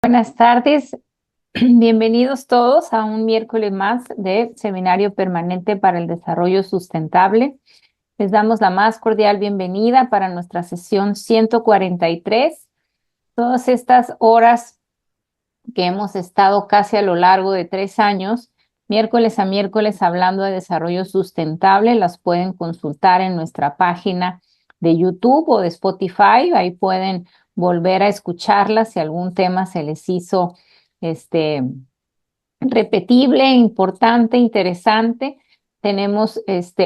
Buenas tardes, bienvenidos todos a un miércoles más de Seminario Permanente para el Desarrollo Sustentable. Les damos la más cordial bienvenida para nuestra sesión 143. Todas estas horas que hemos estado casi a lo largo de 3 años, miércoles a miércoles hablando de desarrollo sustentable, las pueden consultar en nuestra página de YouTube o de Spotify. Ahí pueden volver a escucharlas si algún tema se les hizo repetible, importante, interesante. Tenemos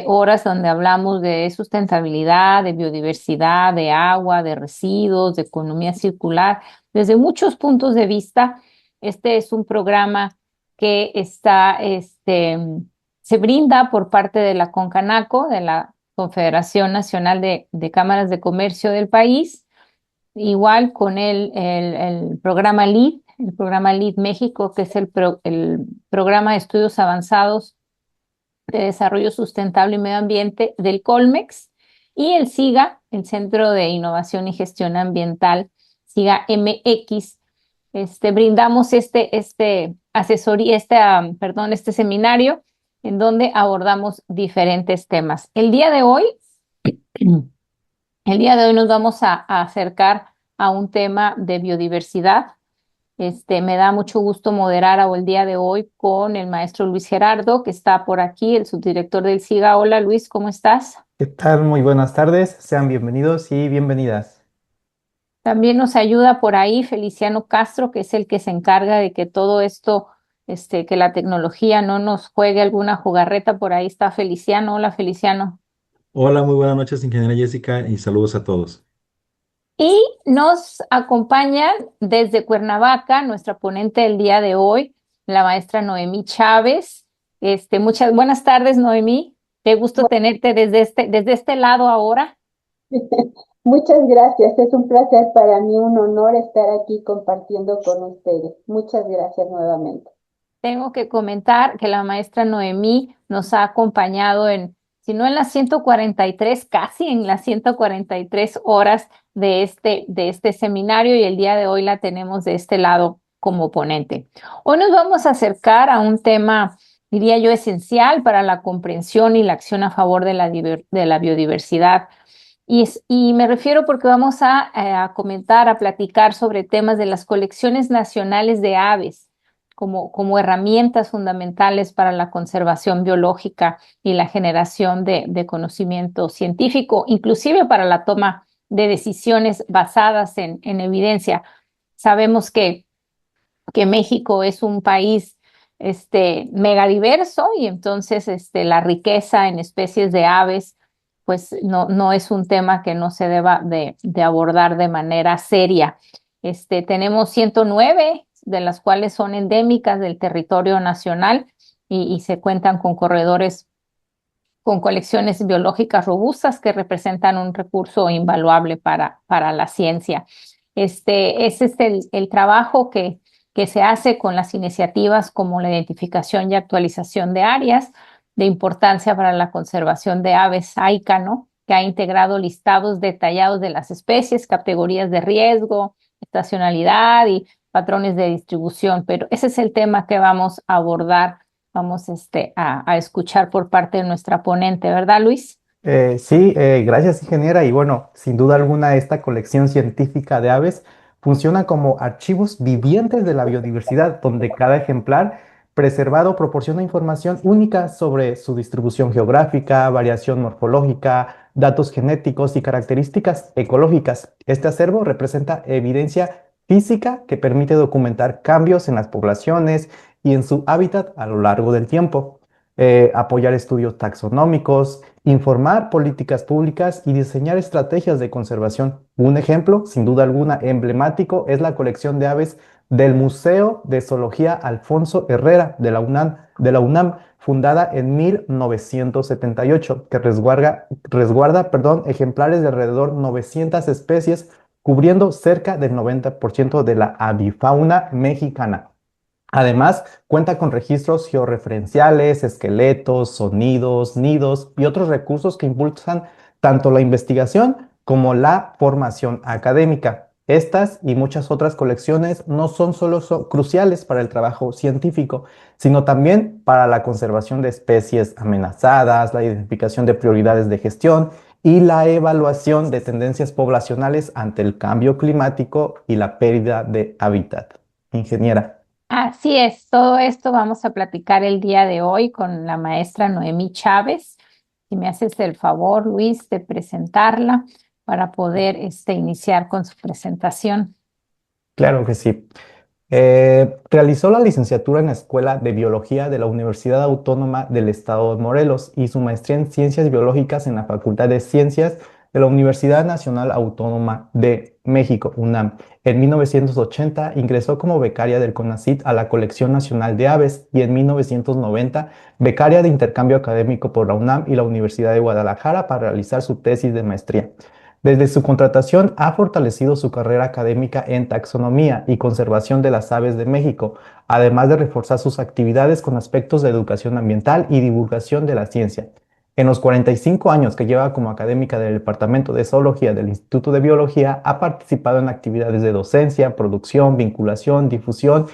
horas donde hablamos de sustentabilidad, de biodiversidad, de agua, de residuos, de economía circular, desde muchos puntos de vista. Este es un programa que se brinda por parte de la CONCANACO, de la Confederación Nacional de Cámaras de Comercio del país, igual con el programa LEED, el programa LEED México, que es el programa de estudios avanzados de desarrollo sustentable y medio ambiente del Colmex, y el SIGA, el Centro de Innovación y Gestión Ambiental, SIGA MX. Brindamos este seminario en donde abordamos diferentes temas. El día de hoy nos vamos a acercar a un tema de biodiversidad. Me da mucho gusto moderar el día de hoy con el maestro Luis Gerardo, que está por aquí, el subdirector del SIGA. Hola Luis, ¿cómo estás? ¿Qué tal? Muy buenas tardes, sean bienvenidos y bienvenidas. También nos ayuda por ahí Feliciano Castro, que es el que se encarga de que todo esto, que la tecnología no nos juegue alguna jugarreta. Por ahí está Feliciano. Hola Feliciano. Hola, muy buenas noches, ingeniera Jessica, y saludos a todos. Y nos acompaña desde Cuernavaca nuestra ponente del día de hoy, la maestra Noemí Chávez. Muchas buenas tardes, Noemí. Qué gusto tenerte desde este lado ahora. Muchas gracias, es un placer para mí, un honor estar aquí compartiendo con ustedes. Muchas gracias nuevamente. Tengo que comentar que la maestra Noemí nos ha acompañado si no en las 143, casi en las 143 horas de este seminario, y el día de hoy la tenemos de este lado como ponente. Hoy nos vamos a acercar a un tema, diría yo, esencial para la comprensión y la acción a favor de la biodiversidad. Y me refiero porque vamos a comentar, a platicar sobre temas de las colecciones nacionales de aves como herramientas fundamentales para la conservación biológica y la generación de conocimiento científico, inclusive para la toma de decisiones basadas en evidencia. Sabemos que México es un país megadiverso, y entonces la riqueza en especies de aves pues no es un tema que no se deba de abordar de manera seria. Tenemos 109, de las cuales son endémicas del territorio nacional, y se cuentan con corredores con colecciones biológicas robustas que representan un recurso invaluable para la ciencia. Ese es el trabajo que se hace con las iniciativas como la identificación y actualización de áreas de importancia para la conservación de aves AICA, ¿no? Que ha integrado listados detallados de las especies, categorías de riesgo, estacionalidad y patrones de distribución. Pero ese es el tema que vamos a abordar, vamos a escuchar por parte de nuestra ponente, ¿verdad, Luis? Sí, gracias, ingeniera. Y bueno, sin duda alguna, esta colección científica de aves funciona como archivos vivientes de la biodiversidad, donde cada ejemplar preservado proporciona información única sobre su distribución geográfica, variación morfológica, datos genéticos y características ecológicas. Este acervo representa evidencia física que permite documentar cambios en las poblaciones y en su hábitat a lo largo del tiempo. Apoyar estudios taxonómicos, informar políticas públicas y diseñar estrategias de conservación. Un ejemplo, sin duda alguna, emblemático es la colección de aves del Museo de Zoología Alfonso Herrera de la UNAM, fundada en 1978, que resguarda, ejemplares de alrededor 900 especies, cubriendo cerca del 90% de la avifauna mexicana. Además, cuenta con registros georreferenciales, esqueletos, sonidos, nidos y otros recursos que impulsan tanto la investigación como la formación académica. Estas y muchas otras colecciones no son solo cruciales para el trabajo científico, sino también para la conservación de especies amenazadas, la identificación de prioridades de gestión y la evaluación de tendencias poblacionales ante el cambio climático y la pérdida de hábitat. Ingeniera. Así es, todo esto vamos a platicar el día de hoy con la maestra Noemí Chávez. Si me haces el favor, Luis, de presentarla para poder iniciar con su presentación. Claro que sí. Realizó la licenciatura en la Escuela de Biología de la Universidad Autónoma del Estado de Morelos y su maestría en Ciencias Biológicas en la Facultad de Ciencias de la Universidad Nacional Autónoma de México, UNAM. En 1980 ingresó como becaria del CONACYT a la Colección Nacional de Aves y en 1990 becaria de intercambio académico por la UNAM y la Universidad de Guadalajara para realizar su tesis de maestría. Desde su contratación ha fortalecido su carrera académica en taxonomía y conservación de las aves de México, además de reforzar sus actividades con aspectos de educación ambiental y divulgación de la ciencia. En los 45 años que lleva como académica del Departamento de Zoología del Instituto de Biología, ha participado en actividades de docencia, producción, vinculación, difusión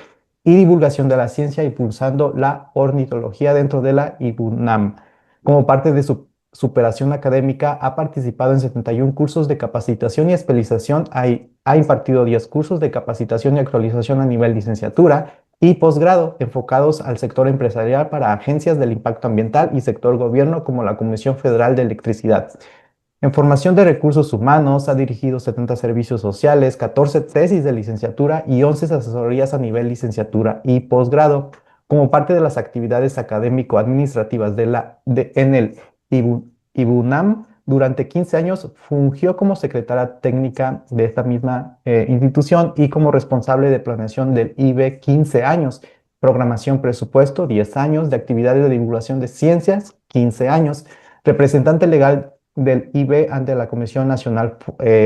y divulgación de la ciencia, impulsando la ornitología dentro de la IBUNAM. Como parte de su superación académica, ha participado en 71 cursos de capacitación y especialización, ha impartido 10 cursos de capacitación y actualización a nivel licenciatura y posgrado enfocados al sector empresarial para agencias del impacto ambiental y sector gobierno como la Comisión Federal de Electricidad. En formación de recursos humanos, ha dirigido 70 servicios sociales, 14 tesis de licenciatura y 11 asesorías a nivel licenciatura y posgrado. Como parte de las actividades académico-administrativas en el IBUNAM, durante 15 años fungió como secretaria técnica de esta misma institución y como responsable de planeación del IB 15 años, programación presupuesto 10 años, de actividades de divulgación de ciencias 15 años, representante legal del IB ante la Comisión Nacional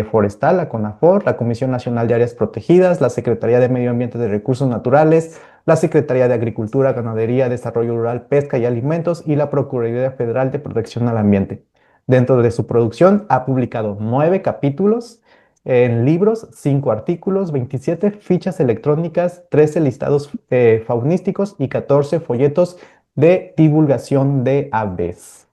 Forestal, la CONAFOR, la Comisión Nacional de Áreas Protegidas, la Secretaría de Medio Ambiente y Recursos Naturales, la Secretaría de Agricultura, Ganadería, Desarrollo Rural, Pesca y Alimentos y la Procuraduría Federal de Protección al Ambiente. Dentro de su producción ha publicado 9 capítulos en libros, 5 artículos, 27 fichas electrónicas, 13 listados faunísticos y 14 folletos de divulgación de aves.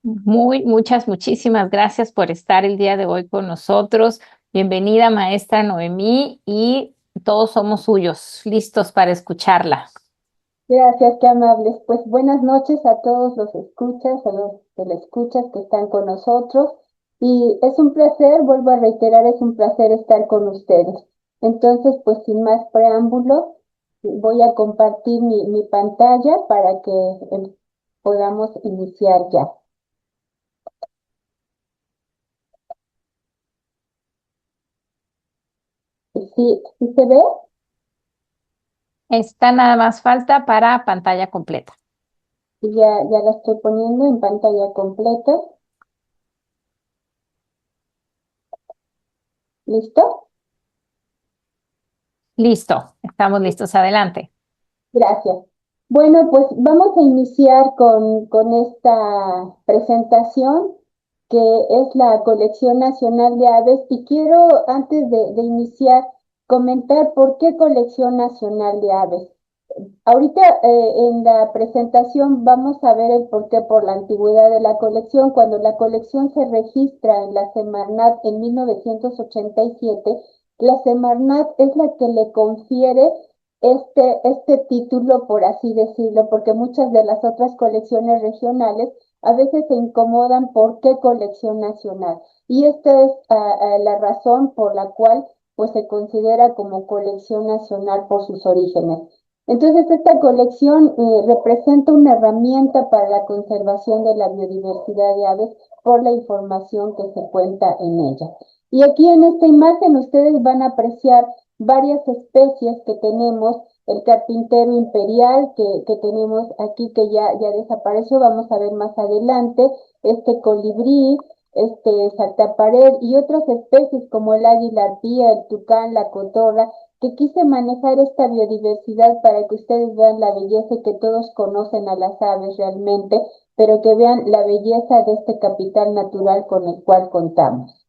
Muchísimas gracias por estar el día de hoy con nosotros. Bienvenida, maestra Noemí, y todos somos suyos, listos para escucharla. Gracias, qué amables. Pues buenas noches a todos los escuchas, a los telescuchas que están con nosotros. Y es un placer, vuelvo a reiterar, es un placer estar con ustedes. Entonces, pues sin más preámbulo, voy a compartir mi pantalla para que podamos iniciar ya. ¿Sí se ve? Está nada más falta para pantalla completa. Ya la estoy poniendo en pantalla completa. ¿Listo? Listo, estamos listos. Adelante. Gracias. Bueno, pues vamos a iniciar con esta presentación que es la Colección Nacional de Aves y quiero antes de iniciar comentar por qué Colección Nacional de Aves. Ahorita en la presentación vamos a ver el porqué por la antigüedad de la colección. Cuando la colección se registra en la Semarnat en 1987, la Semarnat es la que le confiere este título, por así decirlo, porque muchas de las otras colecciones regionales a veces se incomodan por qué colección nacional. Y esta es la razón por la cual pues se considera como colección nacional por sus orígenes. Entonces, esta colección representa una herramienta para la conservación de la biodiversidad de aves por la información que se cuenta en ella. Y aquí en esta imagen ustedes van a apreciar varias especies que tenemos, el carpintero imperial que tenemos aquí que ya desapareció, vamos a ver más adelante, este colibrí, este saltapared y otras especies como el águila arpía, el tucán, la cotorra, que quise manejar esta biodiversidad para que ustedes vean la belleza y que todos conocen a las aves realmente, pero que vean la belleza de este capital natural con el cual contamos.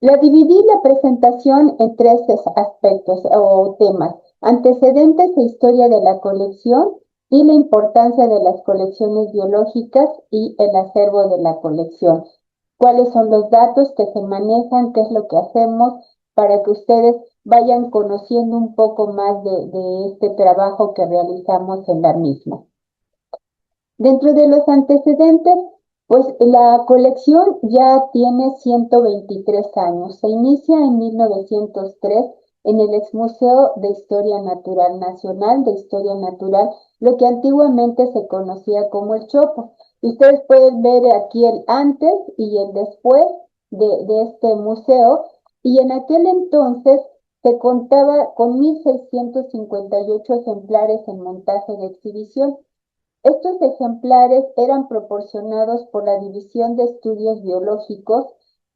La dividí la presentación en tres aspectos o temas: antecedentes e historia de la colección y la importancia de las colecciones biológicas y el acervo de la colección. ¿Cuáles son los datos que se manejan? ¿Qué es lo que hacemos? Para que ustedes vayan conociendo un poco más de este trabajo que realizamos en la misma. Dentro de los antecedentes, pues la colección ya tiene 123 años. Se inicia en 1903 en el Exmuseo de Historia Natural Nacional, de Historia Natural, lo que antiguamente se conocía como el Chopo. Ustedes pueden ver aquí el antes y el después de este museo, y en aquel entonces se contaba con 1.658 ejemplares en montaje de exhibición. Estos ejemplares eran proporcionados por la División de Estudios Biológicos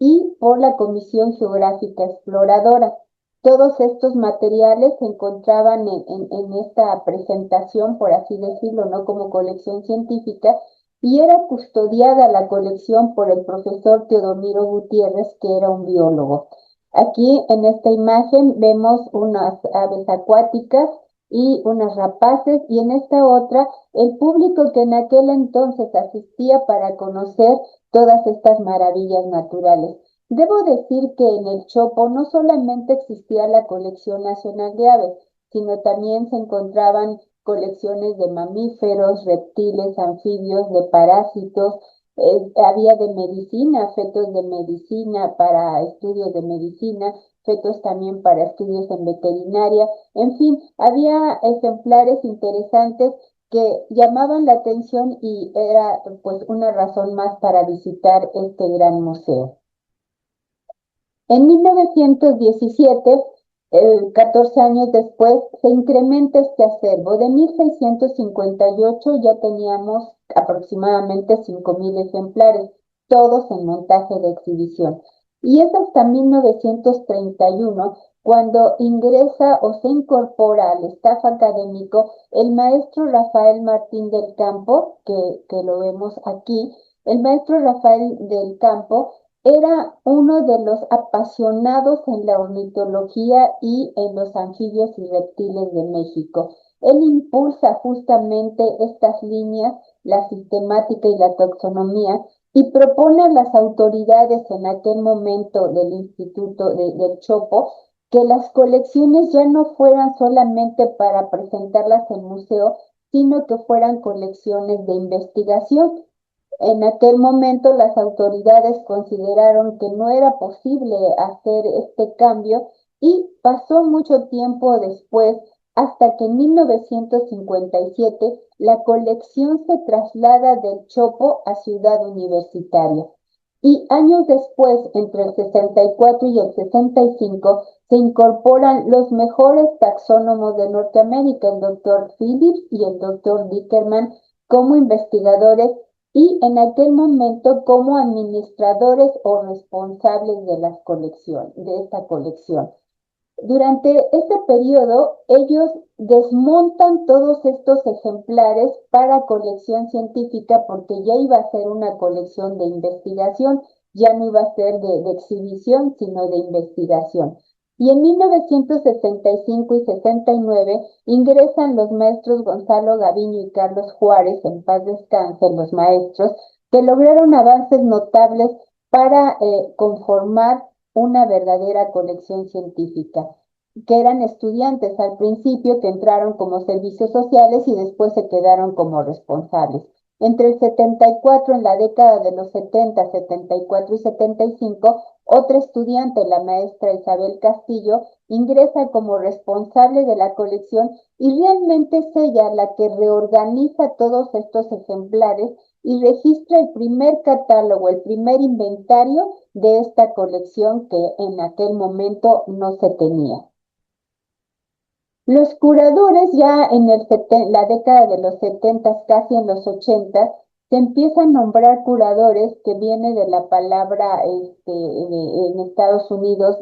y por la Comisión Geográfica Exploradora. Todos estos materiales se encontraban en esta presentación, por así decirlo, no como colección científica, y era custodiada la colección por el profesor Teodomiro Gutiérrez, que era un biólogo. Aquí en esta imagen vemos unas aves acuáticas y unas rapaces, y en esta otra el público que en aquel entonces asistía para conocer todas estas maravillas naturales. Debo decir que en el Chopo no solamente existía la colección nacional de aves, sino también se encontraban colecciones de mamíferos, reptiles, anfibios, de parásitos, había de medicina, fetos de medicina para estudios de medicina, fetos también para estudios en veterinaria. En fin, había ejemplares interesantes que llamaban la atención y era pues una razón más para visitar este gran museo. En 1917, 14 años después, se incrementa este acervo. De 1658 ya teníamos aproximadamente 5.000 ejemplares, todos en montaje de exhibición. Y es hasta 1931 cuando ingresa o se incorpora al staff académico el maestro Rafael Martín del Campo, que lo vemos aquí. El maestro Rafael del Campo era uno de los apasionados en la ornitología y en los anfibios y reptiles de México. Él impulsa justamente estas líneas, la sistemática y la taxonomía, y propone a las autoridades en aquel momento del Instituto del Chopo que las colecciones ya no fueran solamente para presentarlas en museo, sino que fueran colecciones de investigación. En aquel momento las autoridades consideraron que no era posible hacer este cambio, y pasó mucho tiempo después hasta que en 1957 la colección se traslada del Chopo a Ciudad Universitaria. Y años después, entre el 64 y el 65, se incorporan los mejores taxónomos de Norteamérica, el doctor Phillips y el doctor Dickerman, como investigadores y en aquel momento como administradores o responsables de las colecciones, de esta colección. Durante este periodo, ellos desmontan todos estos ejemplares para colección científica, porque ya iba a ser una colección de investigación, ya no iba a ser de exhibición, sino de investigación. Y en 1965 y 69 ingresan los maestros Gonzalo Gaviño y Carlos Juárez, en paz descansen los maestros, que lograron avances notables para conformar una verdadera colección científica, que eran estudiantes al principio que entraron como servicios sociales y después se quedaron como responsables. Entre el 74, en la década de los 70, 74 y 75, otra estudiante, la maestra Isabel Castillo, ingresa como responsable de la colección, y realmente es ella la que reorganiza todos estos ejemplares y registra el primer catálogo, el primer inventario de esta colección que en aquel momento no se tenía. Los curadores ya en la década de los 70, casi en los 80, se empiezan a nombrar curadores, que viene de la palabra en Estados Unidos,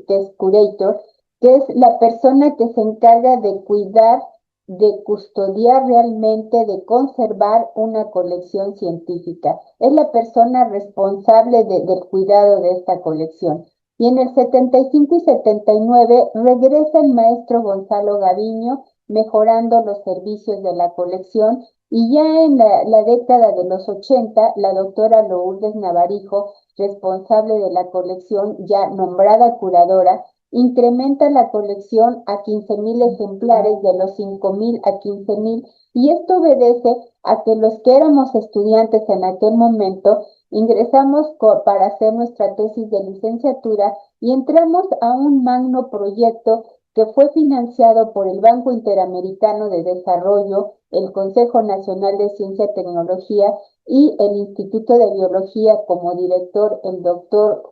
que es curator, que es la persona que se encarga de cuidar, de custodiar realmente, de conservar una colección científica. Es la persona responsable del cuidado de esta colección. Y en el 75 y 79 regresa el maestro Gonzalo Gaviño, mejorando los servicios de la colección. Y ya en la década de los 80, la doctora Lourdes Navarijo, responsable de la colección, ya nombrada curadora, incrementa la colección a 15,000 ejemplares, de los 5,000 a 15,000, y esto obedece a que los que éramos estudiantes en aquel momento ingresamos para hacer nuestra tesis de licenciatura y entramos a un magno proyecto que fue financiado por el Banco Interamericano de Desarrollo, el Consejo Nacional de Ciencia y Tecnología y el Instituto de Biología, como director el doctor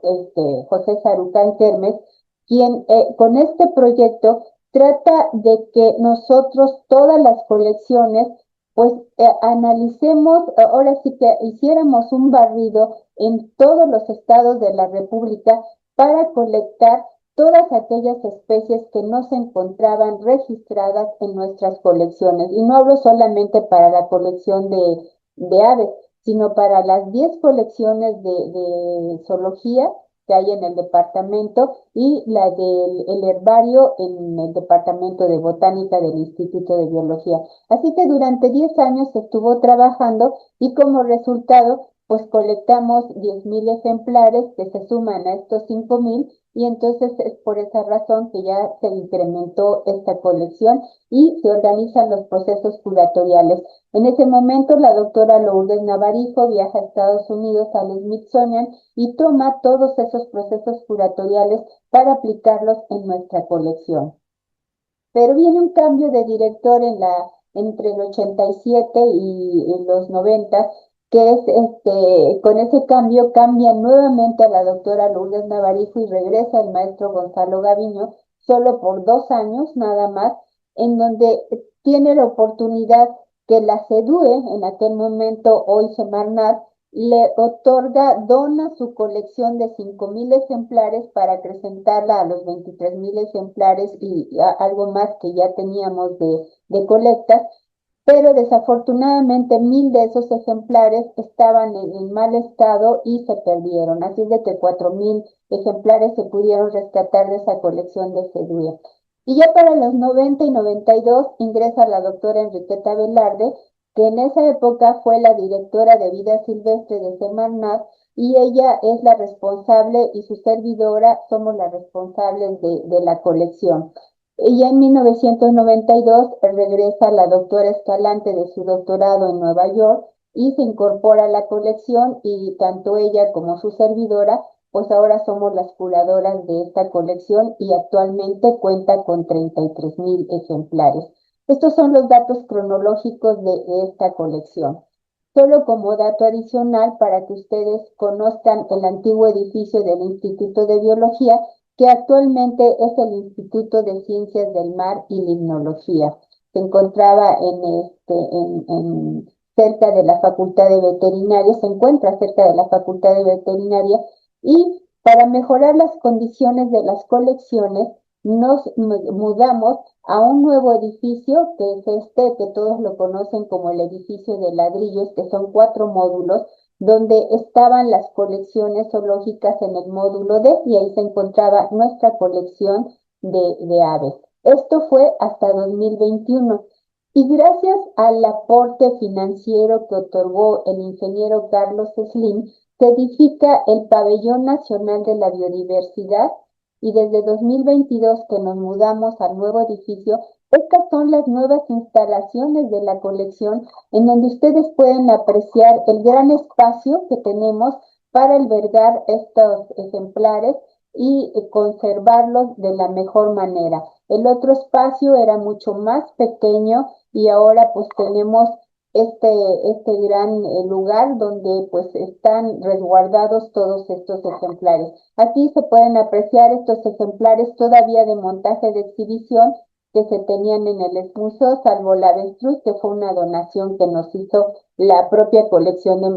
José Sarucán Kermes, quien con este proyecto trata de que nosotros todas las colecciones pues analicemos, ahora sí que hiciéramos un barrido en todos los estados de la República para colectar todas aquellas especies que no se encontraban registradas en nuestras colecciones. Y no hablo solamente para la colección de aves, sino para las 10 colecciones de zoología que hay en el departamento y la del herbario en el departamento de botánica del Instituto de Biología. Así que durante 10 años se estuvo trabajando y como resultado, pues colectamos 10,000 ejemplares que se suman a estos 5,000 y entonces es por esa razón que ya se incrementó esta colección y se organizan los procesos curatoriales. En ese momento, la doctora Lourdes Navarijo viaja a Estados Unidos al Smithsonian y toma todos esos procesos curatoriales para aplicarlos en nuestra colección. Pero viene un cambio de director entre el 87 y los 90, que es con ese cambio cambia nuevamente a la doctora Lourdes Navarijo y regresa el maestro Gonzalo Gaviño, solo por 2 años nada más, en donde tiene la oportunidad que la CEDUE, en aquel momento hoy Semarnat, le dona su colección de 5,000 ejemplares para acrecentarla a los 23,000 ejemplares y algo más que ya teníamos de colectas, pero desafortunadamente 1,000 de esos ejemplares estaban en mal estado y se perdieron, así de que 4,000 ejemplares se pudieron rescatar de esa colección de CEDUE. Y ya para los 90 y 92 ingresa la doctora Enriqueta Velarde, que en esa época fue la directora de vida silvestre de Semarnat, y ella es la responsable y su servidora somos las responsables de la colección. Y en 1992 regresa la doctora Escalante de su doctorado en Nueva York y se incorpora a la colección y tanto ella como su servidora pues ahora somos las curadoras de esta colección y actualmente cuenta con 33,000 ejemplares. Estos son los datos cronológicos de esta colección. Solo como dato adicional para que ustedes conozcan el antiguo edificio del Instituto de Biología, que actualmente es el Instituto de Ciencias del Mar y Limnología. Se encontraba cerca de la Facultad de Veterinaria, se encuentra cerca de la Facultad de Veterinaria, y para mejorar las condiciones de las colecciones nos mudamos a un nuevo edificio que es que todos lo conocen como el edificio de ladrillos, que son 4 módulos, donde estaban las colecciones zoológicas en el módulo D y ahí se encontraba nuestra colección de aves. Esto fue hasta 2021 y gracias al aporte financiero que otorgó el ingeniero Carlos Slim, se edifica el Pabellón Nacional de la Biodiversidad y desde 2022 que nos mudamos al nuevo edificio, estas son las nuevas instalaciones de la colección en donde ustedes pueden apreciar el gran espacio que tenemos para albergar estos ejemplares y conservarlos de la mejor manera. El otro espacio era mucho más pequeño y ahora pues tenemos este gran lugar donde pues están resguardados todos estos ejemplares. Aquí se pueden apreciar estos ejemplares todavía de montaje de exhibición que se tenían en el museo, salvo la avestruz, que fue una donación que nos hizo la propia colección de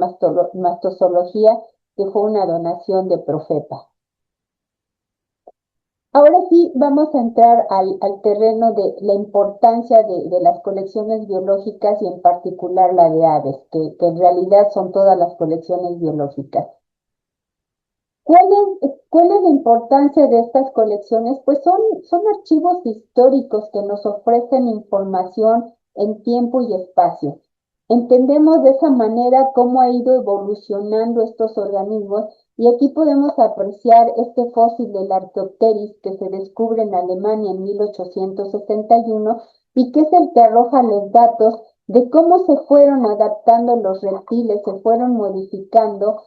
mastozoología, que fue una donación de Profepa. Ahora sí, vamos a entrar al terreno de la importancia de las colecciones biológicas y en particular la de aves, que en realidad son todas las colecciones biológicas. ¿Cuál es la importancia de estas colecciones? Pues son archivos históricos que nos ofrecen información en tiempo y espacio. Entendemos de esa manera cómo ha ido evolucionando estos organismos y aquí podemos apreciar este fósil del Archaeopteryx que se descubre en Alemania en 1861 y que es el que arroja los datos de cómo se fueron adaptando los reptiles, se fueron modificando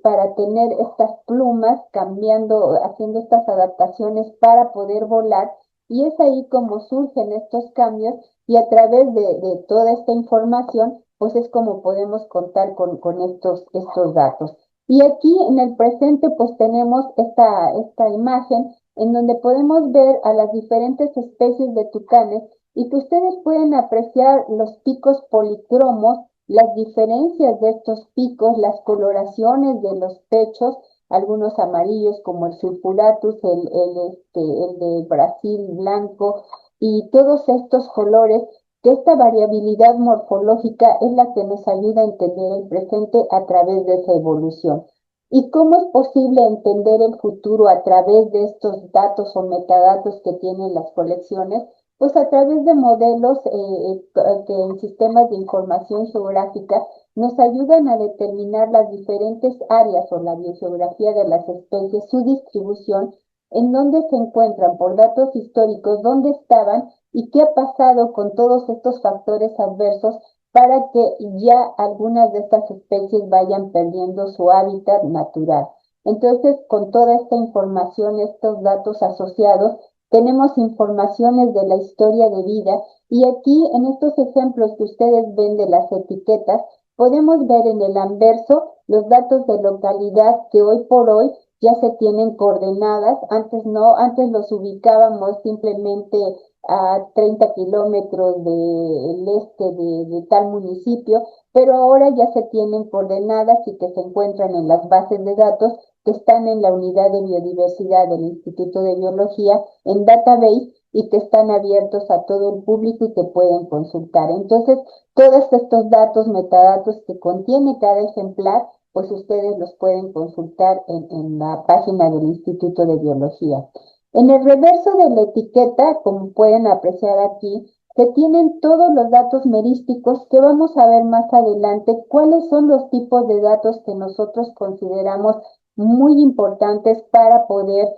para tener estas plumas, cambiando, haciendo estas adaptaciones para poder volar. Y es ahí como surgen estos cambios y a través de toda esta información, pues es como podemos contar con estos datos. Y aquí en el presente, pues tenemos esta imagen en donde podemos ver a las diferentes especies de tucanes y que ustedes pueden apreciar los picos policromos, las diferencias de estos picos, las coloraciones de los pechos, algunos amarillos como el sulfuratus, el de Brasil blanco y todos estos colores, que esta variabilidad morfológica es la que nos ayuda a entender el presente a través de esa evolución. ¿Y cómo es posible entender el futuro a través de estos datos o metadatos que tienen las colecciones? Pues a través de modelos que en sistemas de información geográfica nos ayudan a determinar las diferentes áreas o la biogeografía de las especies, su distribución, en dónde se encuentran por datos históricos, dónde estaban y qué ha pasado con todos estos factores adversos para que ya algunas de estas especies vayan perdiendo su hábitat natural. Entonces, con toda esta información, estos datos asociados, tenemos informaciones de la historia de vida y aquí en estos ejemplos que ustedes ven de las etiquetas, podemos ver en el anverso los datos de localidad que hoy por hoy ya se tienen coordenadas, antes no, antes los ubicábamos simplemente a 30 kilómetros del este de tal municipio, pero ahora ya se tienen coordenadas y que se encuentran en las bases de datos que están en la unidad de biodiversidad del Instituto de Biología, en database y que están abiertos a todo el público y que pueden consultar. Entonces, todos estos datos, metadatos que contiene cada ejemplar, pues ustedes los pueden consultar en la página del Instituto de Biología. En el reverso de la etiqueta, como pueden apreciar aquí, se tienen todos los datos merísticos que vamos a ver más adelante, cuáles son los tipos de datos que nosotros consideramos muy importantes para poder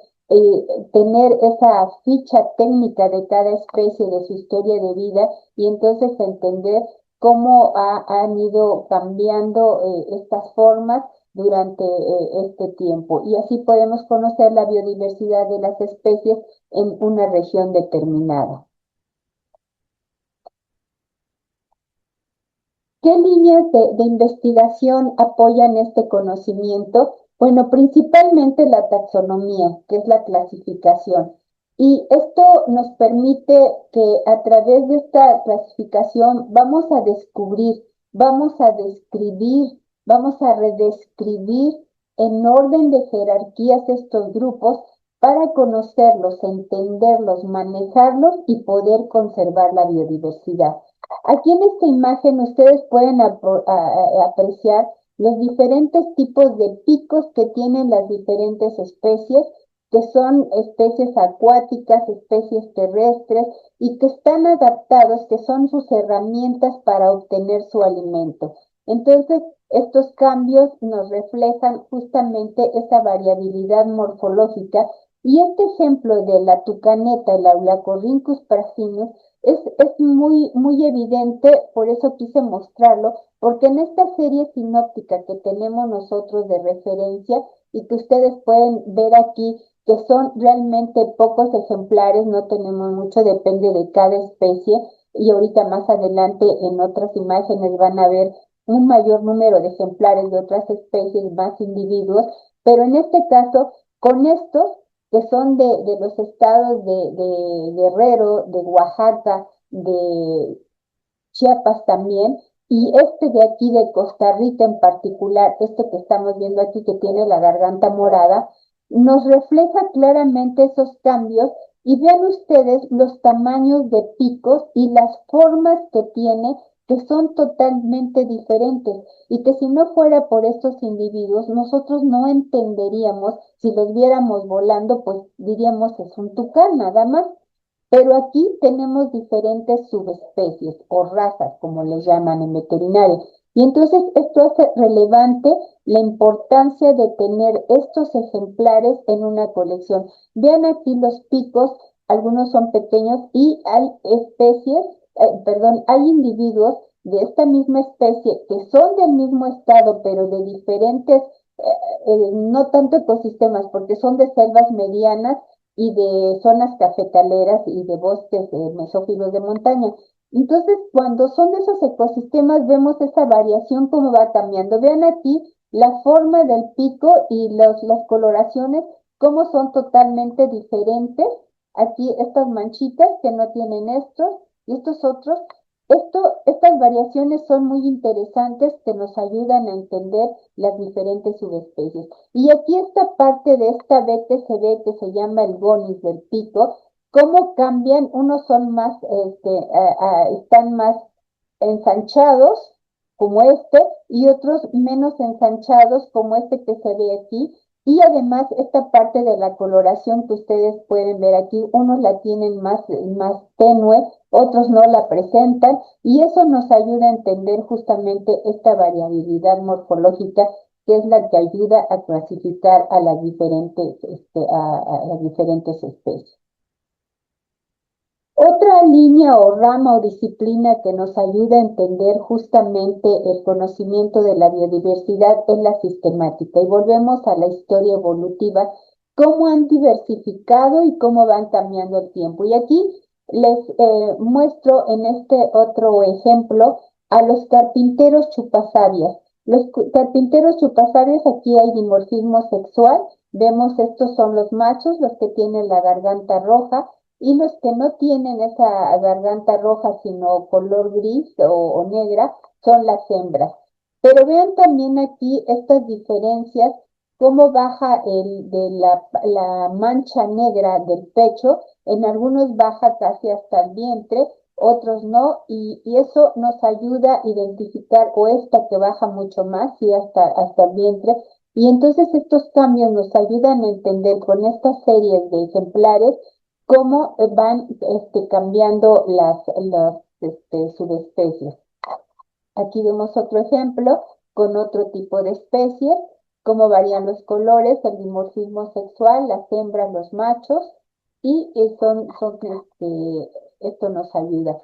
tener esa ficha técnica de cada especie, de su historia de vida y entonces entender cómo han ido cambiando estas formas durante este tiempo. Y así podemos conocer la biodiversidad de las especies en una región determinada. ¿Qué líneas de investigación apoyan este conocimiento? Bueno, principalmente la taxonomía, que es la clasificación. Y esto nos permite que a través de esta clasificación vamos a descubrir, vamos a describir, vamos a redescribir en orden de jerarquías estos grupos para conocerlos, entenderlos, manejarlos y poder conservar la biodiversidad. Aquí en esta imagen ustedes pueden apreciar los diferentes tipos de picos que tienen las diferentes especies, que son especies acuáticas, especies terrestres y que están adaptados, que son sus herramientas para obtener su alimento. Entonces, estos cambios nos reflejan justamente esa variabilidad morfológica y este ejemplo de la tucaneta, el Aulacorhynchus prasinus, es muy evidente, por eso quise mostrarlo, porque en esta serie sinóptica que tenemos nosotros de referencia y que ustedes pueden ver aquí, que son realmente pocos ejemplares, no tenemos mucho, depende de cada especie, y ahorita más adelante en otras imágenes van a ver un mayor número de ejemplares de otras especies, más individuos, pero en este caso, con estos que son de los estados de Guerrero, de Oaxaca, de Chiapas también, y este de aquí de Costa Rica en particular, este que estamos viendo aquí que tiene la garganta morada, nos refleja claramente esos cambios y vean ustedes los tamaños de picos y las formas que tiene que son totalmente diferentes y que si no fuera por estos individuos, nosotros no entenderíamos, si los viéramos volando, pues diríamos es un tucán nada más. Pero aquí tenemos diferentes subespecies o razas, como les llaman en veterinaria. Y entonces esto hace relevante la importancia de tener estos ejemplares en una colección. Vean aquí los picos, algunos son pequeños y hay especies, hay individuos de esta misma especie que son del mismo estado, pero de diferentes, no tanto ecosistemas, porque son de selvas medianas y de zonas cafetaleras y de bosques mesófilos de montaña. Entonces, cuando son de esos ecosistemas, vemos esa variación cómo va cambiando. Vean aquí la forma del pico y las coloraciones, cómo son totalmente diferentes. Aquí estas manchitas que no tienen estos y estos otros. Estas variaciones son muy interesantes que nos ayudan a entender las diferentes subespecies. Y aquí esta parte de esta B que se ve que se llama el gonis del pico, cómo cambian, unos son más, están más ensanchados como este y otros menos ensanchados como este que se ve aquí. Y además esta parte de la coloración que ustedes pueden ver aquí, unos la tienen más tenue, otros no la presentan y eso nos ayuda a entender justamente esta variabilidad morfológica que es la que ayuda a clasificar a las a las diferentes especies. Otra línea o rama o disciplina que nos ayuda a entender justamente el conocimiento de la biodiversidad es la sistemática. Y volvemos a la historia evolutiva, cómo han diversificado y cómo van cambiando el tiempo. Y aquí les muestro en este otro ejemplo a los carpinteros chupasabias. Los carpinteros chupasabias, aquí hay dimorfismo sexual. Vemos estos son los machos, los que tienen la garganta roja y los que no tienen esa garganta roja, sino color gris o negra, son las hembras. Pero vean también aquí estas diferencias, cómo baja la mancha negra del pecho, en algunos baja casi hasta el vientre, otros no, y eso nos ayuda a identificar, o esta que baja mucho más, y hasta el vientre, y entonces estos cambios nos ayudan a entender con estas series de ejemplares cómo van cambiando las subespecies. Aquí vemos otro ejemplo con otro tipo de especies, cómo varían los colores, el dimorfismo sexual, las hembras, los machos, y esto nos ayuda.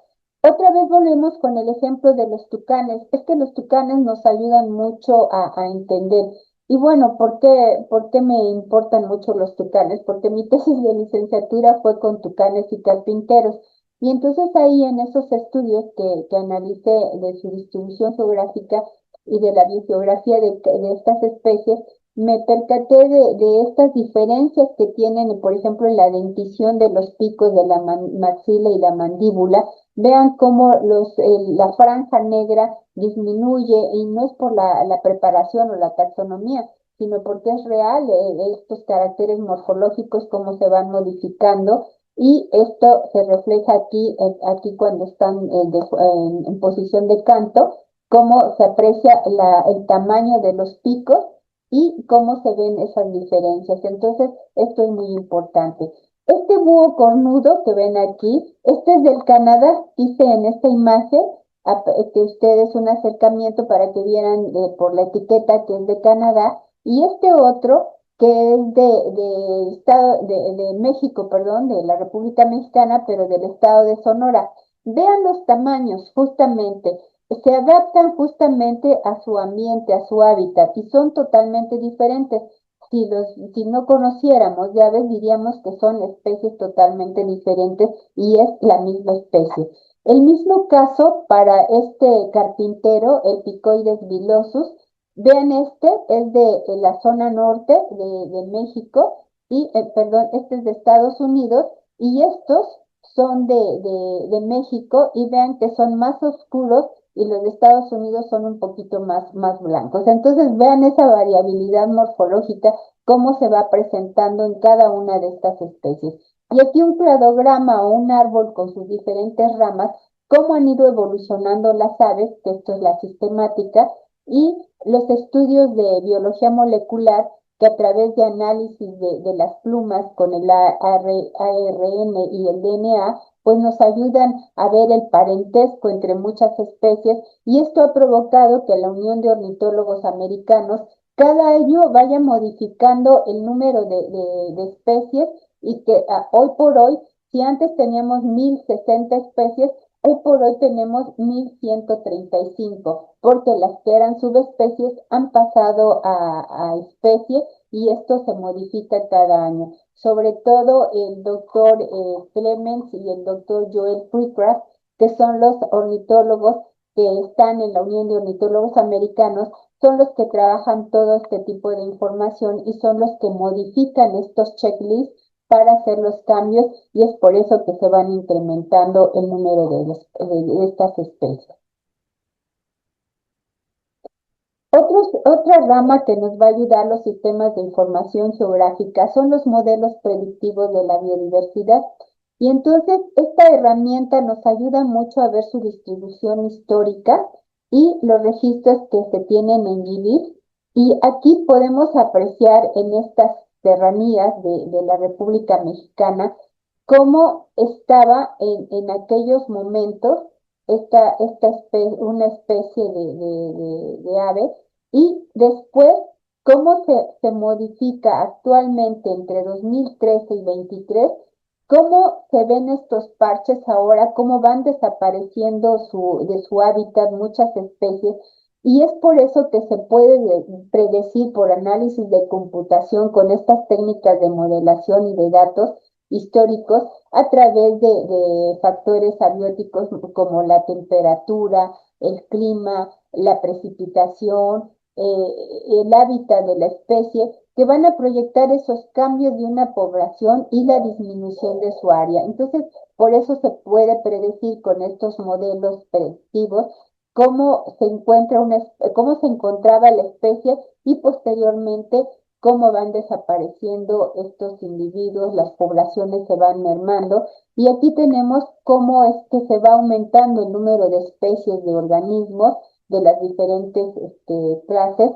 Otra vez volvemos con el ejemplo de los tucanes. Es que los tucanes nos ayudan mucho a entender. Y bueno, por qué me importan mucho los tucanes? Porque mi tesis de licenciatura fue con tucanes y carpinteros. Y entonces ahí en esos estudios que analicé de su distribución geográfica y de la biogeografía de estas especies, me percaté de estas diferencias que tienen, por ejemplo, en la dentición de los picos de la maxila y la mandíbula. Vean cómo la franja negra disminuye y no es por la preparación o la taxonomía, sino porque es real estos caracteres morfológicos, cómo se van modificando y esto se refleja aquí cuando están en posición de canto, cómo se aprecia el tamaño de los picos y cómo se ven esas diferencias. Entonces, esto es muy importante. Este búho cornudo que ven aquí, este es del Canadá, hice en esta imagen que ustedes un acercamiento para que vieran por la etiqueta que es de Canadá, y este otro que es de México, perdón, de la República Mexicana, pero del estado de Sonora. Vean los tamaños, justamente, se adaptan justamente a su ambiente, a su hábitat, y son totalmente diferentes. Si no conociéramos de aves, diríamos que son especies totalmente diferentes y es la misma especie. El mismo caso para este carpintero, el Picoides villosus. Vean, este es de la zona norte de México y, perdón, este es de Estados Unidos y estos son de México y vean que son más oscuros y los de Estados Unidos son un poquito más blancos. Entonces vean esa variabilidad morfológica, cómo se va presentando en cada una de estas especies. Y aquí un cladograma o un árbol con sus diferentes ramas cómo han ido evolucionando las aves, que esto es la sistemática, y los estudios de biología molecular que a través de análisis de las plumas con el ARN y el DNA, pues nos ayudan a ver el parentesco entre muchas especies y esto ha provocado que la Unión de Ornitólogos Americanos cada año vaya modificando el número de especies y que hoy por hoy, si antes teníamos 1060 especies, hoy por hoy tenemos 1135, porque las que eran subespecies han pasado a especie y esto se modifica cada año. Sobre todo el doctor Clemens y el doctor Joel Freecraft, que son los ornitólogos que están en la Unión de Ornitólogos Americanos, son los que trabajan todo este tipo de información y son los que modifican estos checklists para hacer los cambios y es por eso que se van incrementando el número de estas especies. Otra rama que nos va a ayudar los sistemas de información geográfica son los modelos predictivos de la biodiversidad. Y entonces esta herramienta nos ayuda mucho a ver su distribución histórica y los registros que se tienen en GIVIS. Y aquí podemos apreciar en estas serranías de la República Mexicana cómo estaba en aquellos momentos una especie de ave y después cómo se modifica actualmente entre 2013 y 2023, cómo se ven estos parches ahora, cómo van desapareciendo de su hábitat muchas especies y es por eso que se puede predecir por análisis de computación con estas técnicas de modelación y de datos históricos a través de factores abióticos como la temperatura, el clima, la precipitación, el hábitat de la especie, que van a proyectar esos cambios de una población y la disminución de su área. Entonces, por eso se puede predecir con estos modelos predictivos cómo se encontraba la especie y posteriormente cómo van desapareciendo estos individuos, las poblaciones se van mermando y aquí tenemos cómo es que se va aumentando el número de especies de organismos de las diferentes clases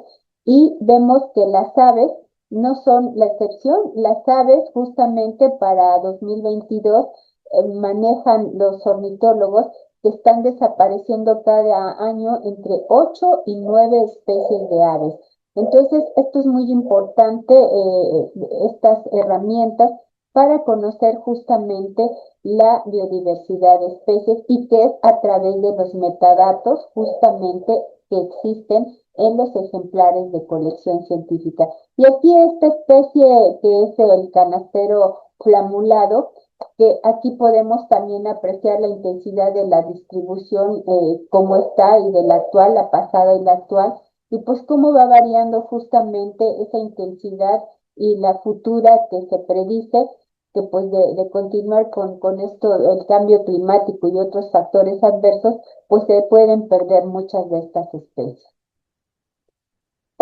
y vemos que las aves no son la excepción, las aves justamente para 2022 manejan los ornitólogos que están desapareciendo cada año entre 8 y 9 especies de aves. Entonces, esto es muy importante, estas herramientas para conocer justamente la biodiversidad de especies y que es a través de los metadatos justamente que existen en los ejemplares de colección científica. Y aquí esta especie que es el canastero flamulado, que aquí podemos también apreciar la intensidad de la distribución, cómo está y de la actual, la pasada y la actual, y pues cómo va variando justamente esa intensidad y la futura que se predice, que pues de continuar con esto, el cambio climático y otros factores adversos, pues se pueden perder muchas de estas especies.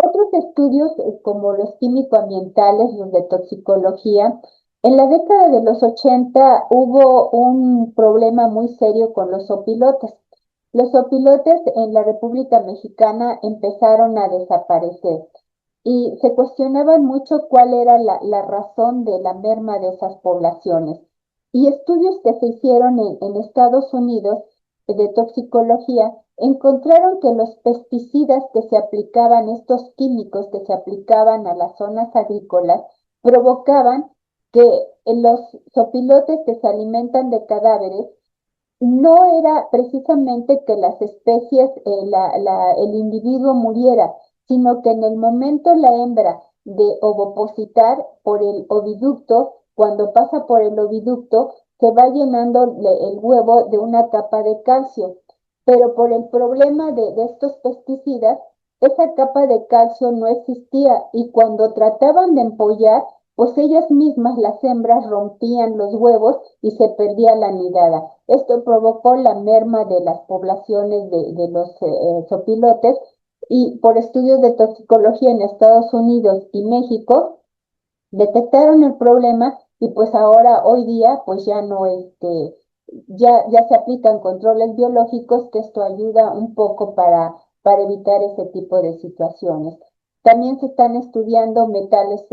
Otros estudios, como los químico-ambientales, los de toxicología, en la década de los 80 hubo un problema muy serio con los opilotes. Los opilotes en la República Mexicana empezaron a desaparecer y se cuestionaban mucho cuál era la razón de la merma de esas poblaciones. Y estudios que se hicieron en Estados Unidos de toxicología encontraron que los pesticidas que se aplicaban, estos químicos que se aplicaban a las zonas agrícolas, provocaban que los zopilotes que se alimentan de cadáveres no era precisamente que las especies, el individuo muriera, sino que en el momento la hembra de ovopositar por el oviducto, cuando pasa por el oviducto, se va llenando el huevo de una capa de calcio. Pero por el problema de estos pesticidas, esa capa de calcio no existía y cuando trataban de empollar, pues ellas mismas, las hembras, rompían los huevos y se perdía la nidada. Esto provocó la merma de las poblaciones de los zopilotes y por estudios de toxicología en Estados Unidos y México detectaron el problema y pues ahora, hoy día, pues ya no ya se aplican controles biológicos, que esto ayuda un poco para evitar ese tipo de situaciones. También se están estudiando metales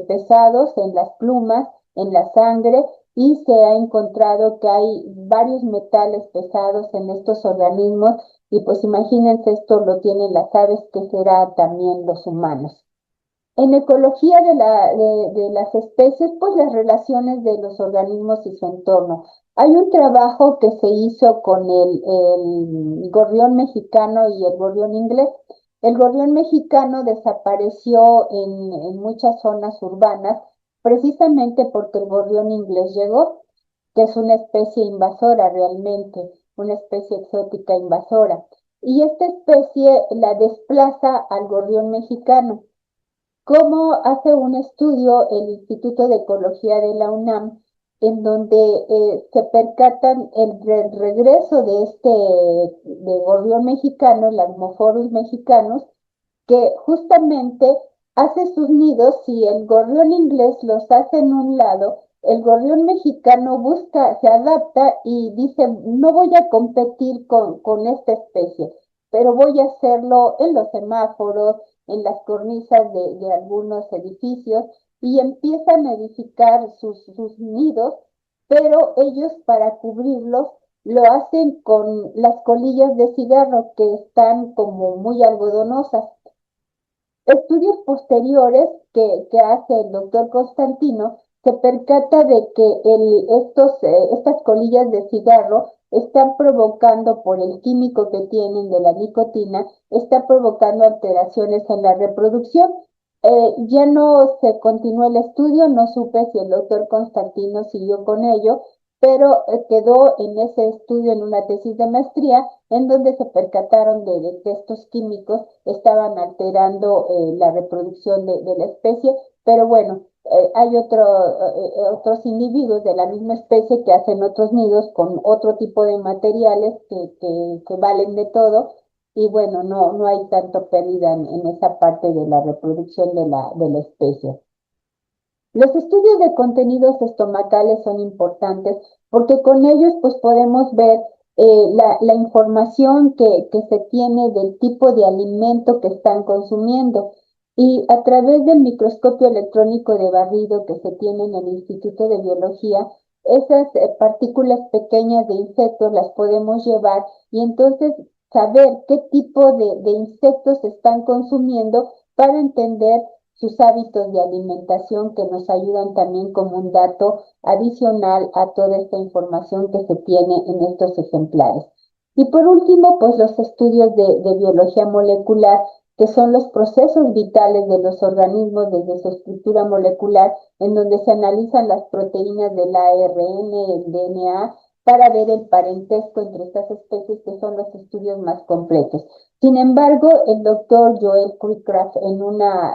pesados en las plumas, en la sangre, y se ha encontrado que hay varios metales pesados en estos organismos, y pues imagínense, esto lo tienen las aves, que será también los humanos. En ecología de las especies, pues las relaciones de los organismos y su entorno. Hay un trabajo que se hizo con el gorrión mexicano y el gorrión inglés. El gorrión mexicano desapareció en muchas zonas urbanas, precisamente porque el gorrión inglés llegó, que es una especie invasora realmente, una especie exótica invasora. Y esta especie la desplaza al gorrión mexicano. ¿Cómo hace un estudio el Instituto de Ecología de la UNAM, en donde se percatan el regreso de de gorrión mexicano, el Armophorus mexicanus, que justamente hace sus nidos? Si el gorrión inglés los hace en un lado, el gorrión mexicano busca, se adapta y dice, no voy a competir con esta especie, pero voy a hacerlo en los semáforos, en las cornisas de algunos edificios, y empiezan a edificar sus nidos, pero ellos, para cubrirlos, lo hacen con las colillas de cigarro, que están como muy algodonosas. Estudios posteriores que hace el doctor Constantino se percata de que estas colillas de cigarro están provocando, por el químico que tienen de la nicotina, está provocando alteraciones en la reproducción. Ya no se continuó el estudio, no supe si el doctor Constantino siguió con ello, pero quedó en ese estudio, en una tesis de maestría, en donde se percataron de que estos químicos estaban alterando la reproducción de la especie. Pero bueno, hay otros individuos de la misma especie que hacen otros nidos con otro tipo de materiales que valen de todo, y bueno, no hay tanto pérdida en esa parte de la reproducción de la especie. Los estudios de contenidos estomacales son importantes, porque con ellos pues podemos ver la información que se tiene del tipo de alimento que están consumiendo, y a través del microscopio electrónico de barrido que se tiene en el Instituto de Biología, esas partículas pequeñas de insectos las podemos llevar, y entonces saber qué tipo de insectos están consumiendo, para entender sus hábitos de alimentación, que nos ayudan también como un dato adicional a toda esta información que se tiene en estos ejemplares. Y por último, pues los estudios de biología molecular, que son los procesos vitales de los organismos desde su estructura molecular, en donde se analizan las proteínas del ARN, el DNA, para ver el parentesco entre estas especies, que son los estudios más completos. Sin embargo, el doctor Joel Cruycraft, en una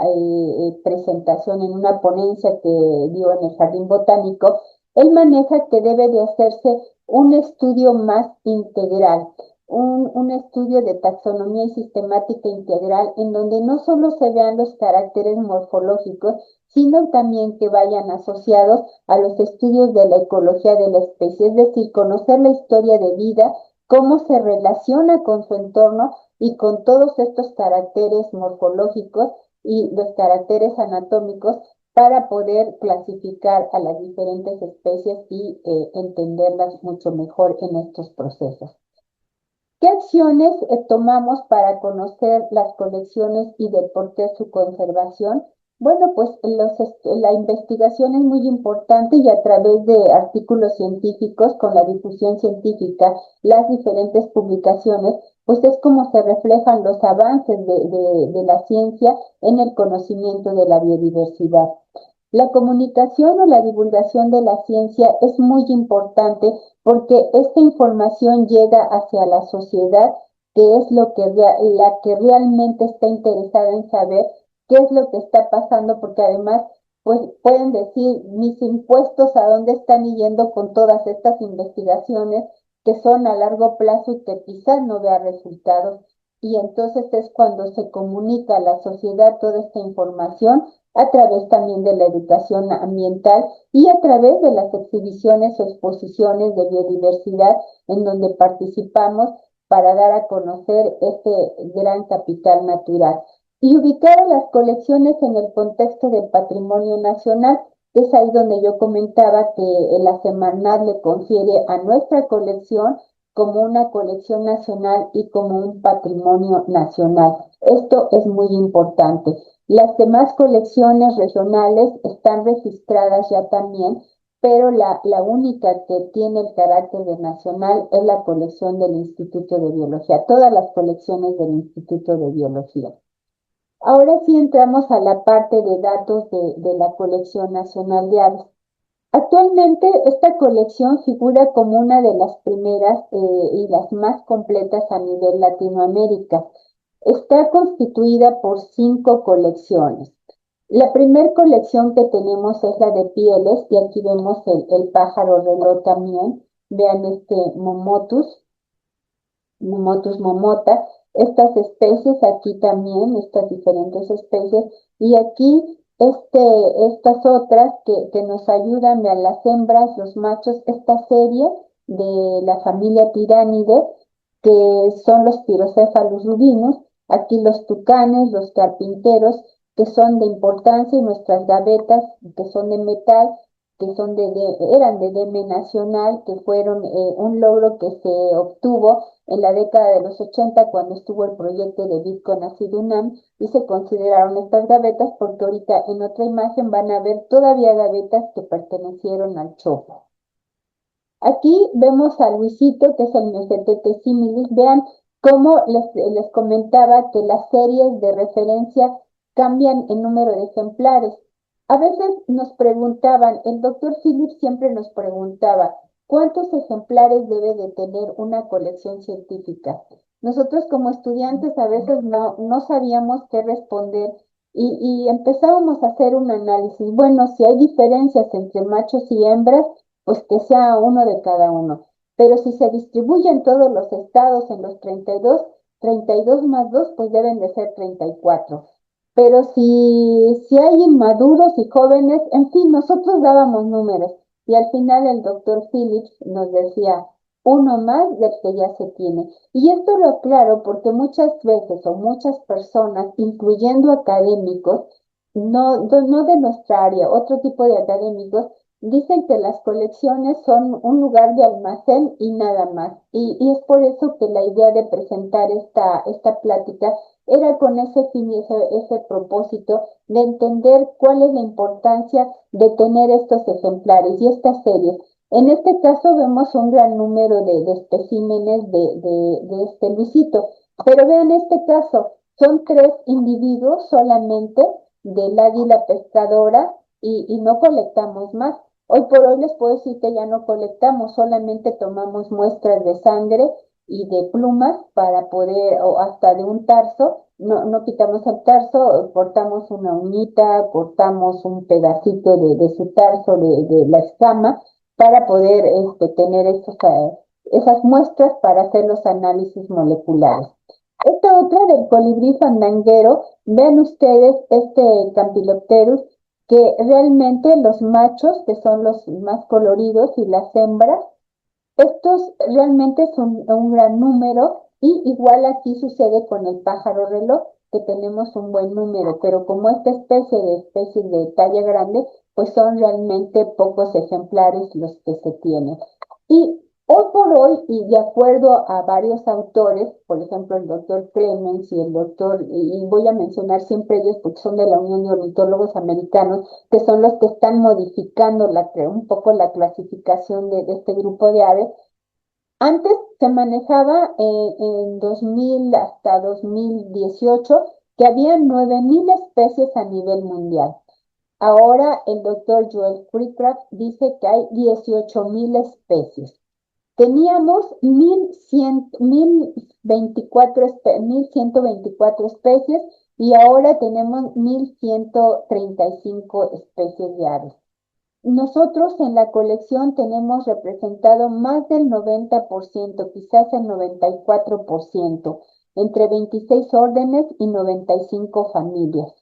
presentación, en una ponencia que dio en el Jardín Botánico, él maneja que debe de hacerse un estudio más integral, un estudio de taxonomía y sistemática integral, en donde no solo se vean los caracteres morfológicos, sino también que vayan asociados a los estudios de la ecología de la especie, es decir, conocer la historia de vida, cómo se relaciona con su entorno y con todos estos caracteres morfológicos y los caracteres anatómicos, para poder clasificar a las diferentes especies y entenderlas mucho mejor en estos procesos. ¿Qué acciones tomamos para conocer las colecciones y del por qué su conservación? Bueno, pues la investigación es muy importante, y a través de artículos científicos, con la difusión científica, las diferentes publicaciones, pues es como se reflejan los avances de la ciencia en el conocimiento de la biodiversidad. La comunicación o la divulgación de la ciencia es muy importante, porque esta información llega hacia la sociedad, que es la que realmente está interesada en saber qué es lo que está pasando, porque además pues pueden decir, mis impuestos a dónde están yendo con todas estas investigaciones, que son a largo plazo y que quizás no vea resultados. Y entonces es cuando se comunica a la sociedad toda esta información, a través también de la educación ambiental y a través de las exhibiciones o exposiciones de biodiversidad en donde participamos para dar a conocer este gran capital natural y ubicar a las colecciones en el contexto del patrimonio nacional. Es ahí donde yo comentaba que la Semarnat le confiere a nuestra colección como una colección nacional y como un patrimonio nacional. Esto es muy importante. Las demás colecciones regionales están registradas ya también, pero la única que tiene el carácter de nacional es la colección del Instituto de Biología, todas las colecciones del Instituto de Biología. Ahora sí entramos a la parte de datos de la Colección Nacional de Aves. Actualmente esta colección figura como una de las primeras y las más completas a nivel Latinoamérica. Está constituida por 5 colecciones. La primera colección que tenemos es la de pieles y aquí vemos el pájaro reloj también. Vean este Momotus momota, estas especies aquí también, estas diferentes especies, y aquí estas otras que nos ayudan a las hembras, los machos, esta serie de la familia Tiránide, que son los Pyrocéphalus rubinus, aquí los tucanes, los carpinteros, que son de importancia, y nuestras gavetas, que son de metal, que eran de DM nacional, que fueron un logro que se obtuvo en la década de los 80 cuando estuvo el proyecto de Bitcoin Acidunam y se consideraron estas gavetas porque ahorita en otra imagen van a ver todavía gavetas que pertenecieron al Chopo. Aquí vemos a Luisito, que es el Miosetete similis. Vean cómo les comentaba que las series de referencia cambian en número de ejemplares. A veces nos preguntaban, el doctor Phillips siempre nos preguntaba, ¿cuántos ejemplares debe de tener una colección científica? Nosotros como estudiantes a veces no sabíamos qué responder y empezábamos a hacer un análisis. Bueno, si hay diferencias entre machos y hembras, pues que sea uno de cada uno. Pero si se distribuye en todos los estados en los 32 más 2, pues deben de ser 34. Pero si hay inmaduros y jóvenes, en fin, nosotros dábamos números. Y al final el doctor Phillips nos decía, uno más del que ya se tiene. Y esto lo aclaro porque muchas veces o muchas personas, incluyendo académicos, no de nuestra área, otro tipo de académicos, dicen que las colecciones son un lugar de almacén y nada más. Y es por eso que la idea de presentar esta plática era con ese fin y ese propósito de entender cuál es la importancia de tener estos ejemplares y estas series. En este caso vemos un gran número de especímenes de este Luisito, pero vean este caso, son 3 individuos solamente del águila pescadora y no colectamos más. Hoy por hoy les puedo decir que ya no colectamos, solamente tomamos muestras de sangre y de plumas para poder, o hasta de un tarso, no quitamos el tarso, cortamos una uñita, cortamos un pedacito de su tarso, de la escama, para poder tener esas muestras para hacer los análisis moleculares. Esta otra del colibrí fandanguero, vean ustedes este Campylopterus, que realmente los machos, que son los más coloridos, y las hembras, estos realmente son un gran número, y igual aquí sucede con el pájaro reloj, que tenemos un buen número, pero como esta especie de talla grande, pues son realmente pocos ejemplares los que se tienen. Y hoy por hoy, y de acuerdo a varios autores, por ejemplo el doctor Clemens y el doctor, y voy a mencionar siempre ellos porque son de la Unión de Ornitólogos Americanos, que son los que están modificando un poco la clasificación de este grupo de aves. Antes se manejaba en 2000 hasta 2018 que había 9.000 especies a nivel mundial. Ahora el doctor Joel Freecraft dice que hay 18.000 especies. Teníamos 1.124 especies y ahora tenemos 1.135 especies de aves. Nosotros en la colección tenemos representado más del 90%, quizás el 94%, entre 26 órdenes y 95 familias.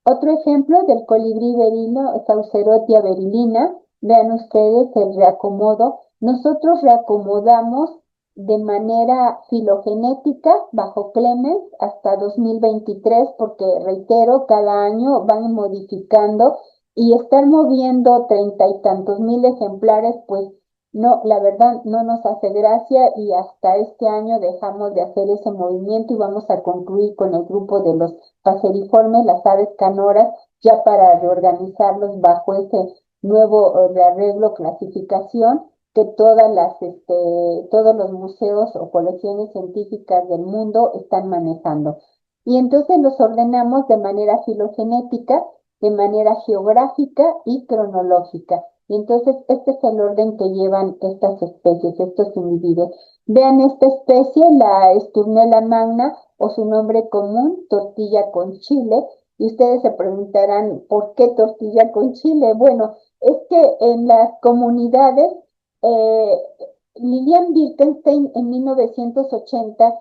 Otro ejemplo del colibrí berilo, Saucerotia berilina. Vean ustedes el reacomodo. Nosotros reacomodamos de manera filogenética bajo Clemens hasta 2023, porque reitero, cada año van modificando y estar moviendo 30 y tantos mil ejemplares, pues no, la verdad no nos hace gracia y hasta este año dejamos de hacer ese movimiento y vamos a concluir con el grupo de los paseriformes, las aves canoras, ya para reorganizarlos bajo ese nuevo rearreglo, clasificación que todos los museos o colecciones científicas del mundo están manejando. Y entonces los ordenamos de manera filogenética, de manera geográfica y cronológica. Y entonces este es el orden que llevan estas especies, estos individuos. Vean esta especie, la Esturnella magna, o su nombre común, tortilla con chile. Y ustedes se preguntarán, ¿por qué tortilla con chile? Bueno, es que en las comunidades, eh, Lilian Wittgenstein en 1980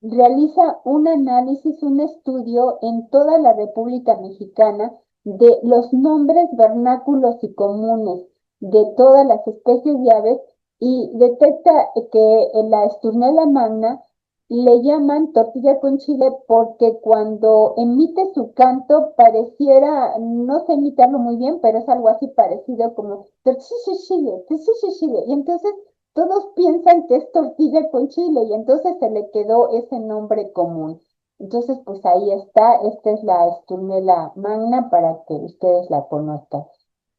realiza un análisis, un estudio en toda la República Mexicana de los nombres vernáculos y comunes de todas las especies de aves y detecta que en la Esturnella magna le llaman tortilla con chile porque cuando emite su canto pareciera, no sé imitarlo muy bien, pero es algo así parecido como tortilla chile, tortilla chile. Y entonces todos piensan que es tortilla con chile y entonces se le quedó ese nombre común. Entonces, pues ahí está, esta es la Esturnella magna para que ustedes la conozcan.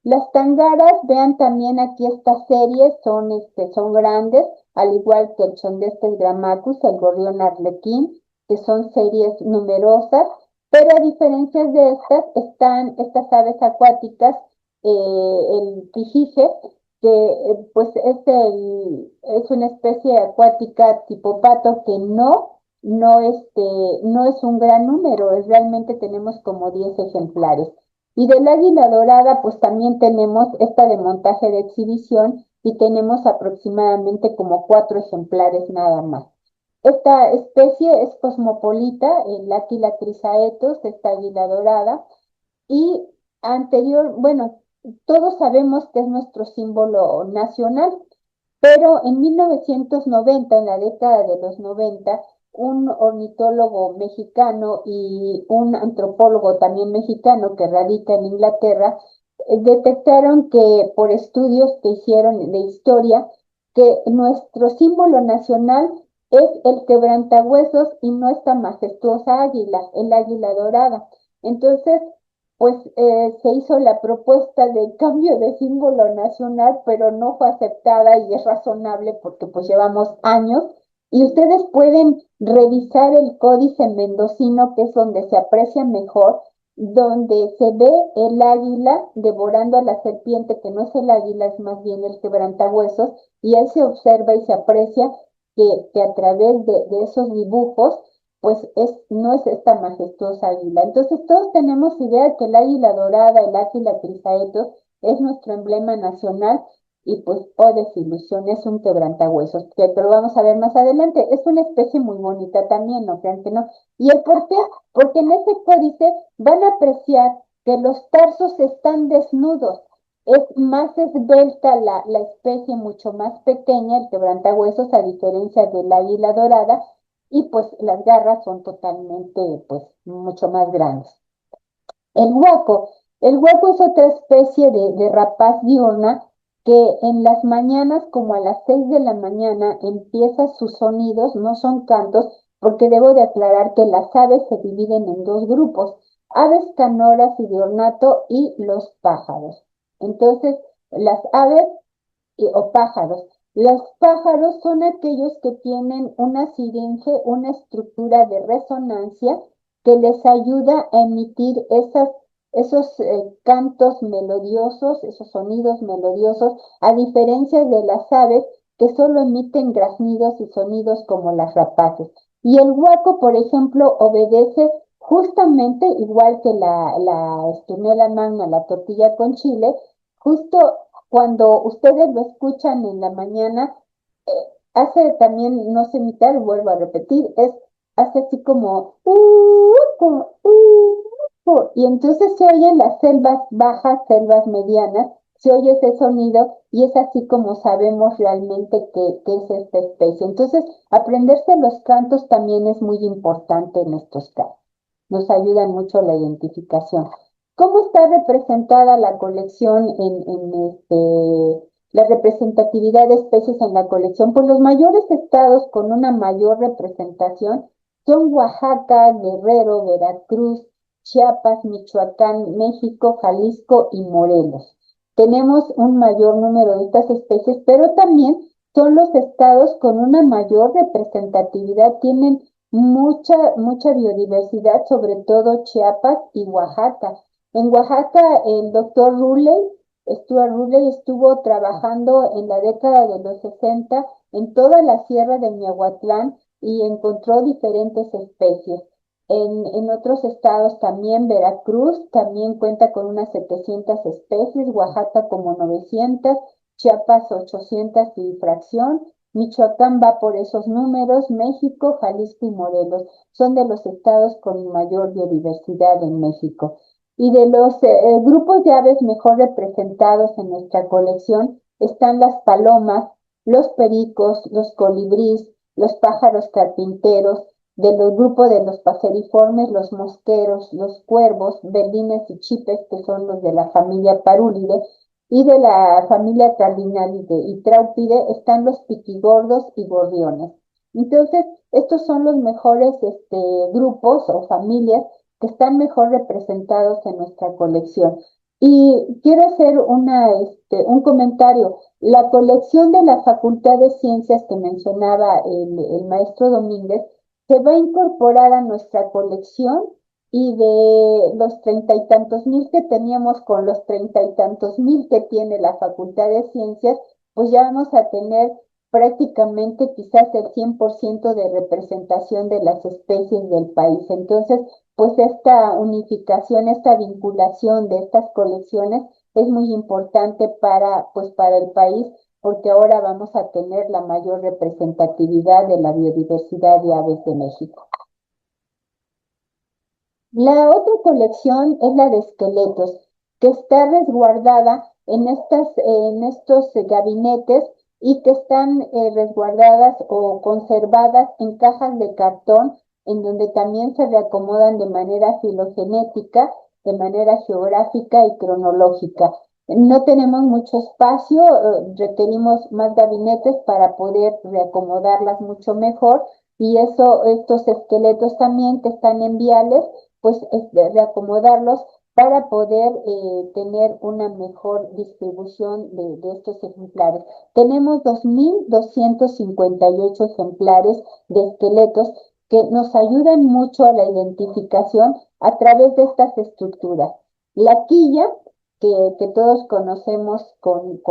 Las tangaras, vean también aquí estas series, son grandes, al igual que el Chondestes grammaticus, el gorrión arlequín, que son series numerosas, pero a diferencia de estas, están estas aves acuáticas, el pijije, que pues es una especie acuática tipo pato que no es un gran número, realmente tenemos como 10 ejemplares. Y del águila dorada, pues también tenemos esta de montaje de exhibición y tenemos aproximadamente como 4 ejemplares nada más. Esta especie es cosmopolita, el Aquila crisaetus, esta águila dorada, y bueno, todos sabemos que es nuestro símbolo nacional, pero en 1990, en la década de los 90, un ornitólogo mexicano y un antropólogo también mexicano que radica en Inglaterra, detectaron que por estudios que hicieron de historia, que nuestro símbolo nacional es el quebrantahuesos y no esta majestuosa águila, el águila dorada. Entonces, pues se hizo la propuesta de cambio de símbolo nacional, pero no fue aceptada y es razonable porque pues llevamos años y ustedes pueden revisar el códice mendocino, que es donde se aprecia mejor, donde se ve el águila devorando a la serpiente, que no es el águila, es más bien el quebrantahuesos, y ahí se observa y se aprecia que a través de esos dibujos pues no es esta majestuosa águila. Entonces todos tenemos idea que el águila dorada, el águila crisaetus, es nuestro emblema nacional y pues, oh desilusión, es un quebrantahuesos, que lo vamos a ver más adelante. Es una especie muy bonita también, no crean que no. ¿Y el por qué? Porque en ese códice van a apreciar que los tarsos están desnudos. Es más esbelta la especie, mucho más pequeña, el quebrantahuesos, a diferencia del águila dorada, y pues las garras son totalmente, pues, mucho más grandes. El huaco. El huaco es otra especie de rapaz diurna que en las mañanas, como a las 6 de la mañana, empieza sus sonidos, no son cantos, porque debo de aclarar que las aves se dividen en dos grupos, aves canoras y de ornato y los pájaros. Entonces, las aves o pájaros. Los pájaros son aquellos que tienen una siringe, una estructura de resonancia que les ayuda a emitir esos cantos melodiosos, esos sonidos melodiosos, a diferencia de las aves que solo emiten graznidos y sonidos como las rapaces. Y el huaco, por ejemplo, obedece justamente igual que la Esturnella magna, la tortilla con chile, justo cuando ustedes lo escuchan en la mañana, eh, hace también, no sé imitar, vuelvo a repetir, hace así como, como, Y entonces se oyen las selvas bajas, selvas medianas, se oye ese sonido y es así como sabemos realmente qué es esta especie. Entonces, aprenderse los cantos también es muy importante en estos casos. Nos ayudan mucho a la identificación. ¿Cómo está representada la colección la representatividad de especies en la colección? Pues los mayores estados con una mayor representación son Oaxaca, Guerrero, Veracruz, Chiapas, Michoacán, México, Jalisco y Morelos. Tenemos un mayor número de estas especies, pero también son los estados con una mayor representatividad, tienen mucha biodiversidad, sobre todo Chiapas y Oaxaca. En Oaxaca, el doctor Stuart Ruley, estuvo trabajando en la década de los 60 en toda la sierra de Miahuatlán y encontró diferentes especies. En otros estados también, Veracruz también cuenta con unas 700 especies, Oaxaca como 900, Chiapas 800 y fracción, Michoacán va por esos números, México, Jalisco y Morelos son de los estados con mayor biodiversidad en México. Y de los grupos de aves mejor representados en nuestra colección están las palomas, los pericos, los colibríes, los pájaros carpinteros, de los grupos de los paseriformes, los mosqueros, los cuervos, berlines y chipes, que son los de la familia Parúlide, y de la familia Cardinalidae y Traupide están los piquigordos y gorriones. Entonces, estos son los mejores grupos o familias que están mejor representados en nuestra colección. Y quiero hacer un comentario. La colección de la Facultad de Ciencias que mencionaba el maestro Domínguez se va a incorporar a nuestra colección y de los 30 y tantos mil que teníamos con los 30 y tantos mil que tiene la Facultad de Ciencias, pues ya vamos a tener prácticamente quizás el 100% de representación de las especies del país. Entonces, pues esta unificación, esta vinculación de estas colecciones es muy importante para el país, porque ahora vamos a tener la mayor representatividad de la biodiversidad de aves de México. La otra colección es la de esqueletos, que está resguardada en estos gabinetes y que están resguardadas o conservadas en cajas de cartón, en donde también se reacomodan de manera filogenética, de manera geográfica y cronológica. No tenemos mucho espacio, requerimos más gabinetes para poder reacomodarlas mucho mejor, y estos esqueletos también que están en viales, pues reacomodarlos para poder tener una mejor distribución de estos ejemplares. Tenemos 2.258 ejemplares de esqueletos que nos ayudan mucho a la identificación a través de estas estructuras. La quilla, que todos conocemos con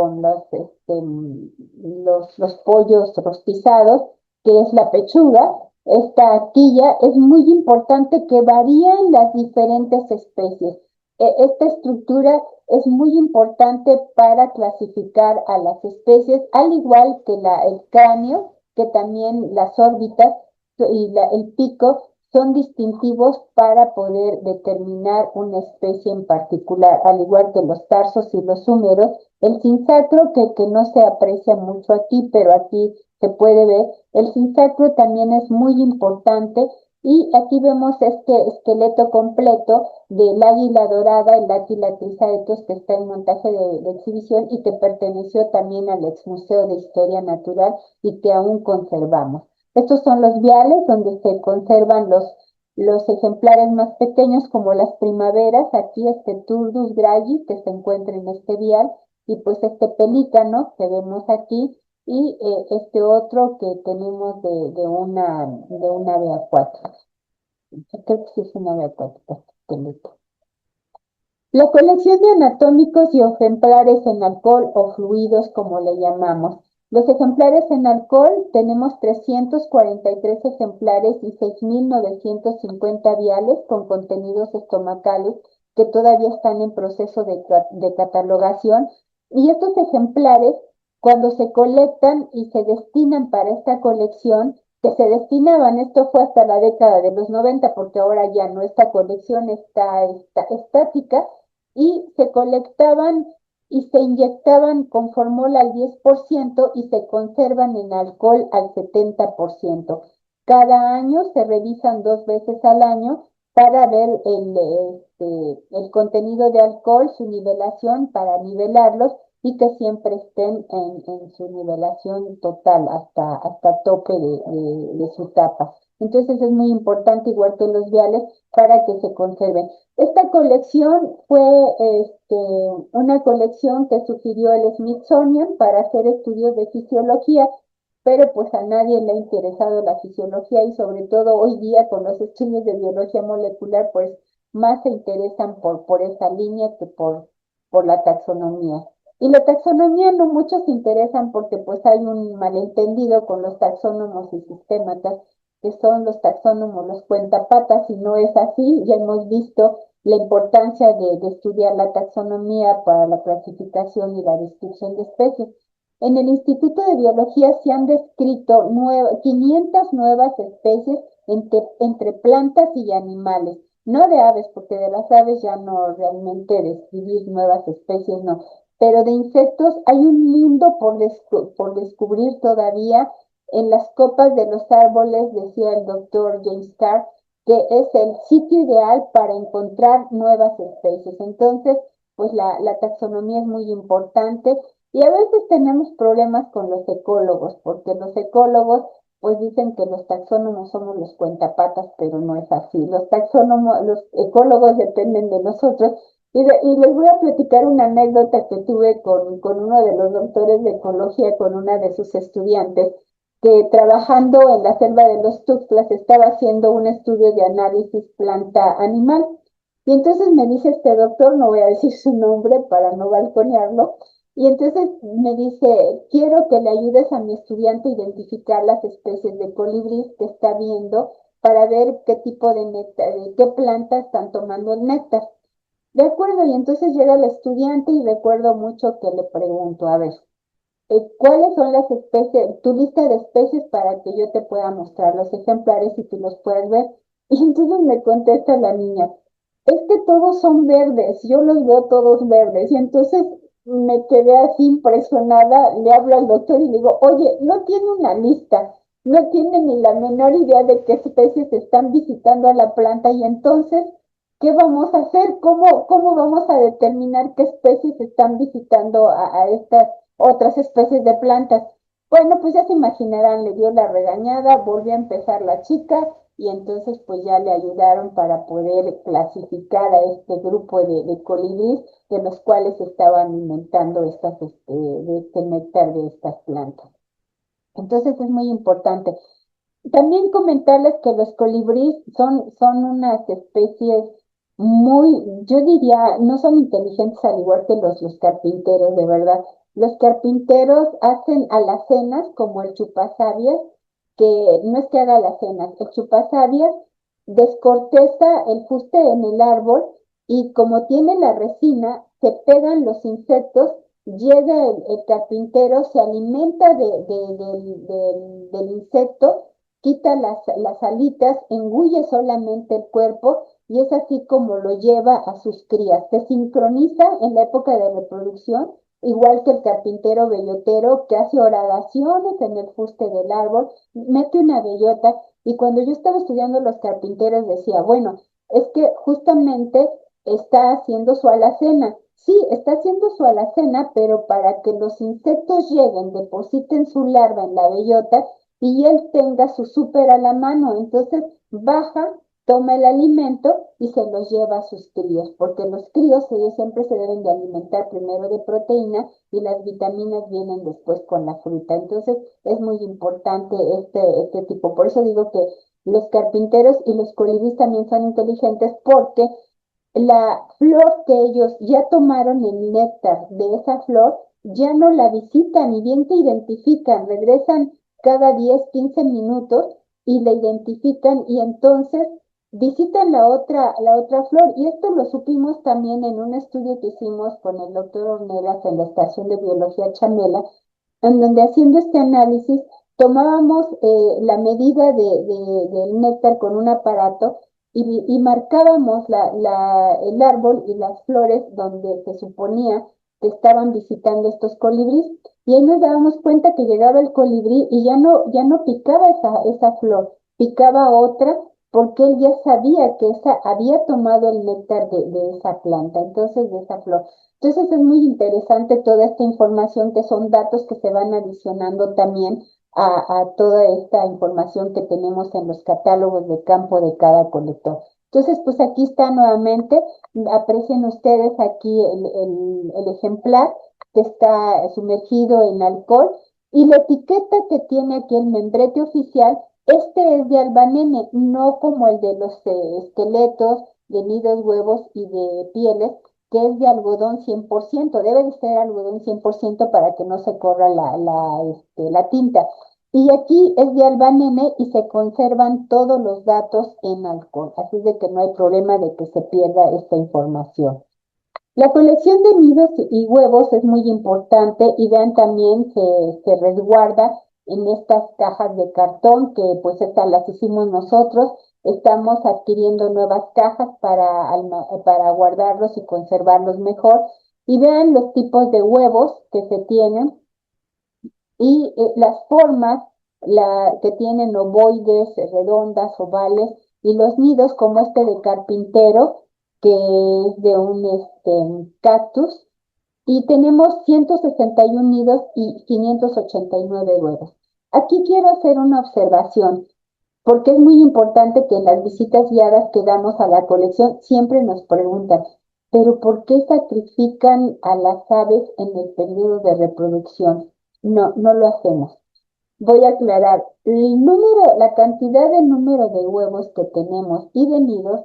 los pollos rostizados, que es la pechuga. Esta quilla es muy importante, que varía en las diferentes especies. Esta estructura es muy importante para clasificar a las especies, al igual que el cráneo, que también las órbitas y el pico son distintivos para poder determinar una especie en particular, al igual que los tarsos y los húmeros. El cincastro, que no se aprecia mucho aquí, pero aquí se puede ver, el cincastro también es muy importante, y aquí vemos este esqueleto completo del águila dorada, el águila trisaetos, que está en montaje de exhibición y que perteneció también al Ex Museo de Historia Natural y que aún conservamos. Estos son los viales donde se conservan los ejemplares más pequeños, como las primaveras. Aquí Turdus gralli, que se encuentra en este vial, y pues este pelícano que vemos aquí, y este otro que tenemos de una ave acuática. Creo que sí es una ave acuática, pelícano. La colección de anatómicos y ejemplares en alcohol o fluidos, como le llamamos. Los ejemplares en alcohol tenemos 343 ejemplares y 6.950 viales con contenidos estomacales que todavía están en proceso de catalogación. Y estos ejemplares, cuando se colectan y se destinan para esta colección, que se destinaban, esto fue hasta la década de los 90, porque ahora ya no, esta colección está estática, y se colectaban y se inyectaban con formol al 10% y se conservan en alcohol al 70%. Cada año se revisan 2 veces al año para ver el contenido de alcohol, su nivelación, para nivelarlos y que siempre estén en su nivelación total hasta tope de su tapa. Entonces es muy importante, igual que los viales, para que se conserven. Esta colección fue una colección que sugirió el Smithsonian para hacer estudios de fisiología, pero pues a nadie le ha interesado la fisiología, y sobre todo hoy día con los estudios de biología molecular, pues más se interesan por esa línea que por la taxonomía. Y la taxonomía no muchos se interesan porque pues hay un malentendido con los taxónomos y sistématas, que son los taxónomos los cuentapatas, y no es así. Ya hemos visto la importancia de estudiar la taxonomía para la clasificación y la descripción de especies. En el Instituto de Biología se han descrito 500 nuevas especies entre plantas y animales, no de aves, porque de las aves ya no realmente describir nuevas especies, no, pero de insectos hay un mundo por descubrir todavía. En las copas de los árboles, decía el doctor James Carr, que es el sitio ideal para encontrar nuevas especies. Entonces, pues la taxonomía es muy importante, y a veces tenemos problemas con los ecólogos, porque los ecólogos pues dicen que los taxónomos somos los cuentapatas, pero no es así. Los ecólogos dependen de nosotros. Y les voy a platicar una anécdota que tuve con uno de los doctores de ecología, con una de sus estudiantes, que trabajando en la selva de los Tuxtlas estaba haciendo un estudio de análisis planta-animal. Y entonces me dice este doctor, no voy a decir su nombre para no balconearlo, y entonces me dice: quiero que le ayudes a mi estudiante a identificar las especies de colibrí que está viendo, para ver qué tipo de néctar, de qué plantas están tomando el néctar. De acuerdo, y entonces llega el estudiante y recuerdo mucho que le pregunto: a ver, ¿cuáles son las especies, tu lista de especies, para que yo te pueda mostrar los ejemplares y tú los puedas ver? Y entonces me contesta la niña: es que todos son verdes, yo los veo todos verdes. Y entonces me quedé así impresionada, le hablo al doctor y le digo: oye, no tiene una lista, no tiene ni la menor idea de qué especies están visitando a la planta, y entonces, ¿qué vamos a hacer? ¿Cómo vamos a determinar qué especies están visitando a estas otras especies de plantas? Bueno, pues ya se imaginarán, le dio la regañada, volvió a empezar la chica, y entonces pues ya le ayudaron para poder clasificar a este grupo de colibríes, de los cuales estaban inventando de este néctar de estas plantas. Entonces es muy importante. También comentarles que los colibríes son unas especies yo diría, no son inteligentes al igual que los carpinteros, de verdad. Los carpinteros hacen alacenas como el chupasabias, que no es que haga alacenas, el chupasabias descorteza el fuste en el árbol, y como tiene la resina, se pegan los insectos. Llega el carpintero, se alimenta del insecto, quita las alitas, engulle solamente el cuerpo, y es así como lo lleva a sus crías. Se sincroniza en la época de reproducción, igual que el carpintero bellotero, que hace horadaciones en el fuste del árbol, mete una bellota. Y cuando yo estaba estudiando los carpinteros decía: bueno, es que justamente está haciendo su alacena. Sí, está haciendo su alacena, pero para que los insectos lleguen, depositen su larva en la bellota y él tenga su súper a la mano. Entonces baja, toma el alimento y se los lleva a sus críos, porque los críos ellos siempre se deben de alimentar primero de proteína, y las vitaminas vienen después con la fruta. Entonces es muy importante este tipo. Por eso digo que los carpinteros y los colibríes también son inteligentes, porque la flor que ellos ya tomaron el néctar de esa flor, ya no la visitan, y bien que identifican, regresan cada 10 15 minutos y la identifican, y entonces visitan la otra flor. Y esto lo supimos también en un estudio que hicimos con el doctor Ornelas en la Estación de Biología Chamela, en donde, haciendo este análisis, tomábamos la medida del néctar con un aparato y marcábamos el árbol y las flores donde se suponía que estaban visitando estos colibríes. Y ahí nos dábamos cuenta que llegaba el colibrí y ya no picaba esa flor, picaba otra porque él ya sabía que esa había tomado el néctar de esa planta, entonces de esa flor. Entonces es muy interesante toda esta información que son datos que se van adicionando también a toda esta información que tenemos en los catálogos de campo de cada colector. Entonces, pues aquí está nuevamente, aprecien ustedes aquí el ejemplar que está sumergido en alcohol y la etiqueta que tiene aquí el membrete oficial, este es de albanene, no como el de los esqueletos de nidos, huevos y de pieles, que es de algodón 100%, debe de ser algodón 100% para que no se corra la tinta. Y aquí es de albanene y se conservan todos los datos en alcohol, así de que no hay problema de que se pierda esta información. La colección de nidos y huevos es muy importante y vean también que se resguarda en estas cajas de cartón que pues estas las hicimos nosotros. Estamos adquiriendo nuevas cajas para guardarlos y conservarlos mejor. Y vean los tipos de huevos que se tienen y las formas que tienen ovoides, redondas, ovales, y los nidos como este de carpintero, que es de un cactus, y tenemos 161 nidos y 589 huevos. Aquí quiero hacer una observación, porque es muy importante que en las visitas guiadas que damos a la colección siempre nos preguntan, pero ¿por qué sacrifican a las aves en el periodo de reproducción? No, no lo hacemos. Voy a aclarar, la cantidad de número de huevos que tenemos y de nidos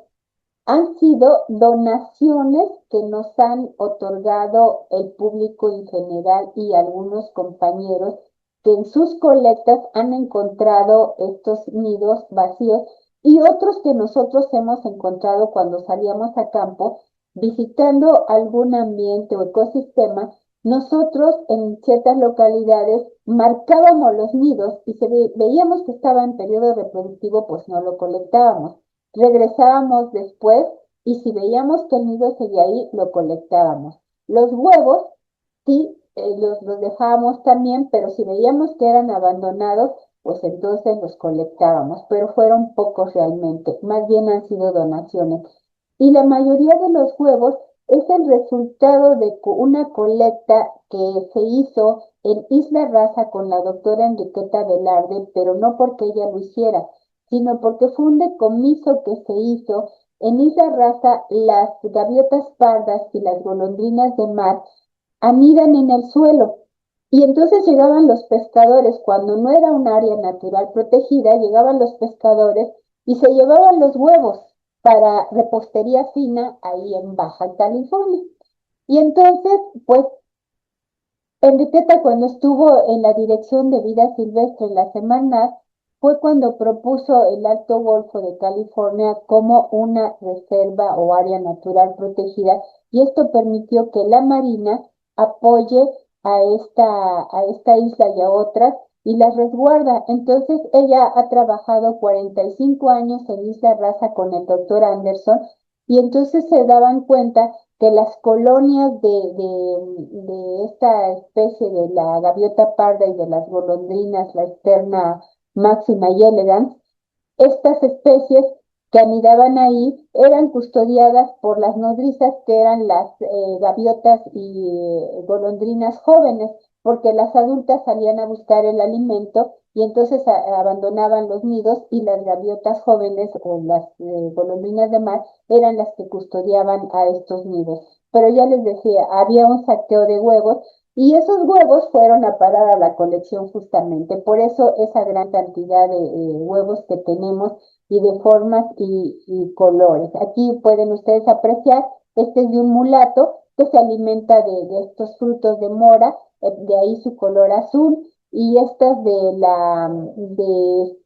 han sido donaciones que nos han otorgado el público en general y algunos compañeros que en sus colectas han encontrado estos nidos vacíos y otros que nosotros hemos encontrado cuando salíamos a campo visitando algún ambiente o ecosistema. Nosotros en ciertas localidades marcábamos los nidos y veíamos que estaba en periodo reproductivo, pues no lo colectábamos. Regresábamos después y si veíamos que el nido seguía ahí, lo colectábamos. Los huevos, sí, los dejábamos también, pero si veíamos que eran abandonados, pues entonces los colectábamos, pero fueron pocos realmente, más bien han sido donaciones. Y la mayoría de los huevos es el resultado de una colecta que se hizo en Isla Raza con la doctora Enriqueta Velarde, pero no porque ella lo hiciera, sino porque fue un decomiso que se hizo en Isla Raza. Las gaviotas pardas y las golondrinas de mar anidan en el suelo. Y entonces llegaban los pescadores, cuando no era un área natural protegida, llegaban los pescadores y se llevaban los huevos para repostería fina ahí en Baja California. Y entonces, pues, Enriqueta, cuando estuvo en la Dirección de Vida Silvestre en la Semarnat, fue cuando propuso el Alto Golfo de California como una reserva o área natural protegida, y esto permitió que la Marina apoye a esta isla y a otras y las resguarda. Entonces ella ha trabajado 45 años en Isla Raza con el doctor Anderson y entonces se daban cuenta que las colonias de esta especie de la gaviota parda y de las golondrinas, la Sterna máxima y elegans, estas especies que anidaban ahí eran custodiadas por las nodrizas, que eran las gaviotas y golondrinas jóvenes, porque las adultas salían a buscar el alimento y entonces abandonaban los nidos y las gaviotas jóvenes o las golondrinas de mar eran las que custodiaban a estos nidos. Pero ya les decía, había un saqueo de huevos y esos huevos fueron a parar a la colección justamente. Por eso esa gran cantidad de huevos que tenemos y de formas y colores. Aquí pueden ustedes apreciar, este es de un mulato que se alimenta de estos frutos de mora, de ahí su color azul, y estas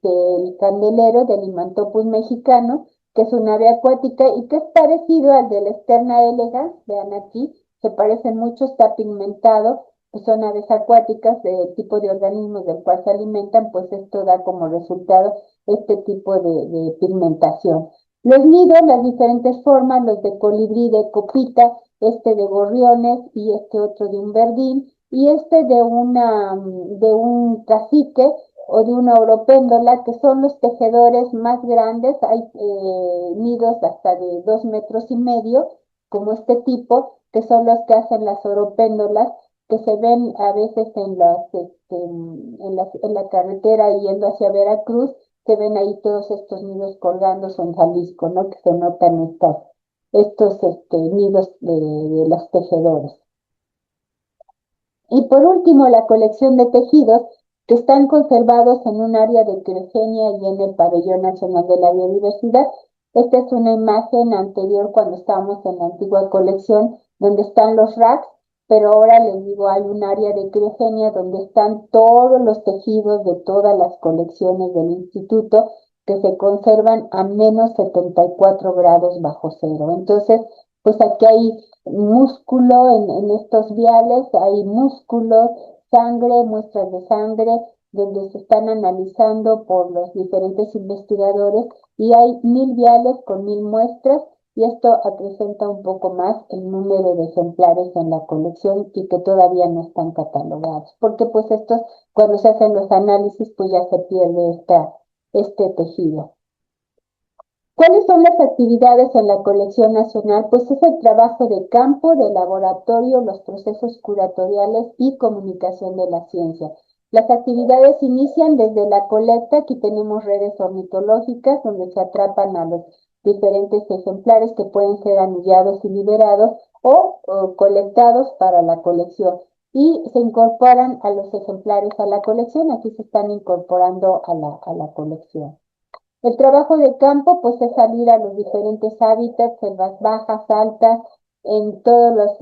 el candelero del Imantopus mexicano, que es un ave acuática y que es parecido al del Sterna elegans, vean aquí, se parecen mucho, está pigmentado, son aves acuáticas del tipo de organismos del cual se alimentan, pues esto da como resultado este tipo de pigmentación. Los nidos, las diferentes formas, los de colibrí, de copita, este de gorriones y este otro de un verdín, y este de un cacique o de una oropéndola, que son los tejedores más grandes. Hay nidos hasta de 2,5 metros, como este tipo, que son los que hacen las oropéndolas, que se ven a veces en la carretera yendo hacia Veracruz. Se ven ahí todos estos nidos colgándose en Jalisco, ¿no? Que se notan estos nidos de los tejedores. Y por último, la colección de tejidos que están conservados en un área de criogenia y en el Pabellón Nacional de la Biodiversidad. Esta es una imagen anterior cuando estábamos en la antigua colección, donde están los racks, pero ahora les digo, hay un área de criogenia donde están todos los tejidos de todas las colecciones del instituto, que se conservan a -74 grados bajo cero. Entonces, pues aquí hay músculo en estos viales, hay músculos, sangre, muestras de sangre, donde se están analizando por los diferentes investigadores, y hay 1,000 viales con 1,000 muestras, y esto acrecenta un poco más el número de ejemplares en la colección y que todavía no están catalogados, porque pues estos, cuando se hacen los análisis, pues ya se pierde este tejido. ¿Cuáles son las actividades en la colección nacional? Pues es el trabajo de campo, de laboratorio, los procesos curatoriales y comunicación de la ciencia. Las actividades inician desde la colecta. Aquí tenemos redes ornitológicas donde se atrapan a los diferentes ejemplares que pueden ser anillados y liberados o colectados para la colección. Y se incorporan a los ejemplares a la colección. Aquí se están incorporando a la colección. El trabajo de campo, pues, es salir a los diferentes hábitats, selvas bajas, altas, en todos los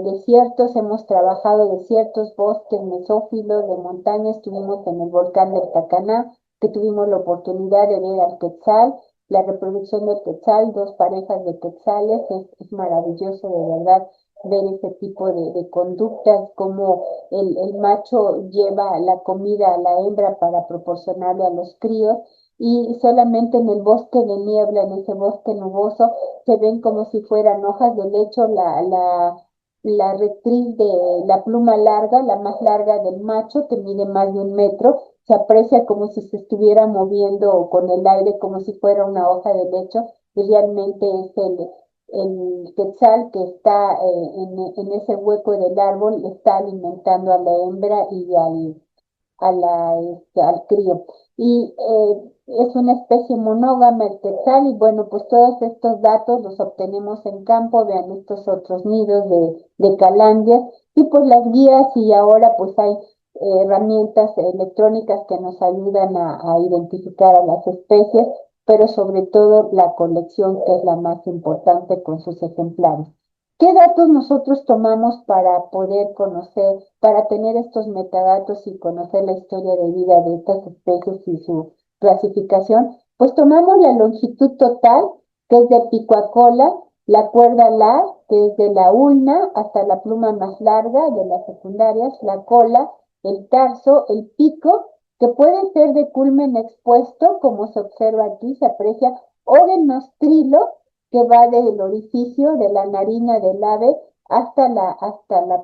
desiertos. Hemos trabajado desiertos, bosques, mesófilos, de montaña. Estuvimos en el volcán del Tacaná, que tuvimos la oportunidad de ver al quetzal, la reproducción del quetzal, 2 parejas de quetzales. Es maravilloso, de verdad, ver ese tipo de conductas, como el macho lleva la comida a la hembra para proporcionarle a los críos, y solamente en el bosque de niebla, en ese bosque nuboso, se ven como si fueran hojas de lecho. La rectriz de la pluma larga, la más larga del macho, que mide más de 1 metro, se aprecia como si se estuviera moviendo con el aire, como si fuera una hoja de lecho, y realmente es el quetzal que está en ese hueco del árbol, está alimentando a la hembra y al crío. Y es una especie monógama el quetzal. Y bueno, pues todos estos datos los obtenemos en campo. Vean estos otros nidos de calandrias, y pues las guías, y ahora pues hay herramientas electrónicas que nos ayudan a identificar a las especies, pero sobre todo la colección, que es la más importante con sus ejemplares. ¿Qué datos nosotros tomamos para poder conocer, para tener estos metadatos y conocer la historia de vida de estas especies y su clasificación? Pues tomamos la longitud total, que es de pico a cola, la cuerda alar, que es de la ulna hasta la pluma más larga de las secundarias, la cola, el tarso, el pico, que puede ser de culmen expuesto, como se observa aquí, se aprecia, o de nostrilo, que va del orificio de la narina del ave hasta la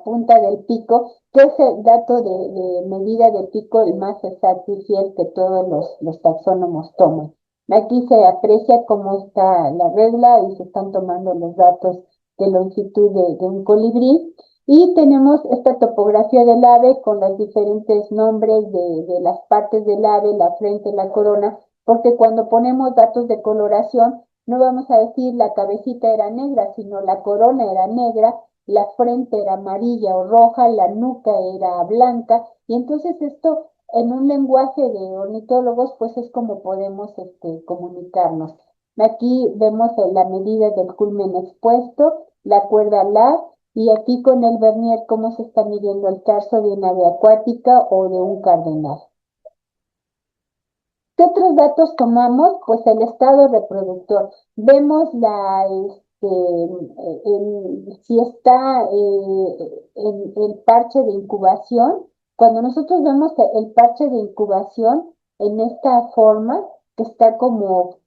punta del pico, que es el dato de medida de pico el más exacto y fiel que todos los taxónomos toman. Aquí se aprecia cómo está la regla y se están tomando los datos de longitud de un colibrí. Y tenemos esta topografía del ave con los diferentes nombres de las partes del ave, la frente, la corona, porque cuando ponemos datos de coloración, no vamos a decir la cabecita era negra, sino la corona era negra, la frente era amarilla o roja, la nuca era blanca. Y entonces esto, en un lenguaje de ornitólogos, pues es como podemos comunicarnos. Aquí vemos la medida del culmen expuesto, la cuerda alar, y aquí con el vernier cómo se está midiendo el tarso de un ave acuática o de un cardenal. ¿Qué otros datos tomamos? Pues el estado reproductor. Vemos si está en el parche de incubación, cuando nosotros vemos el parche de incubación en esta forma, que está como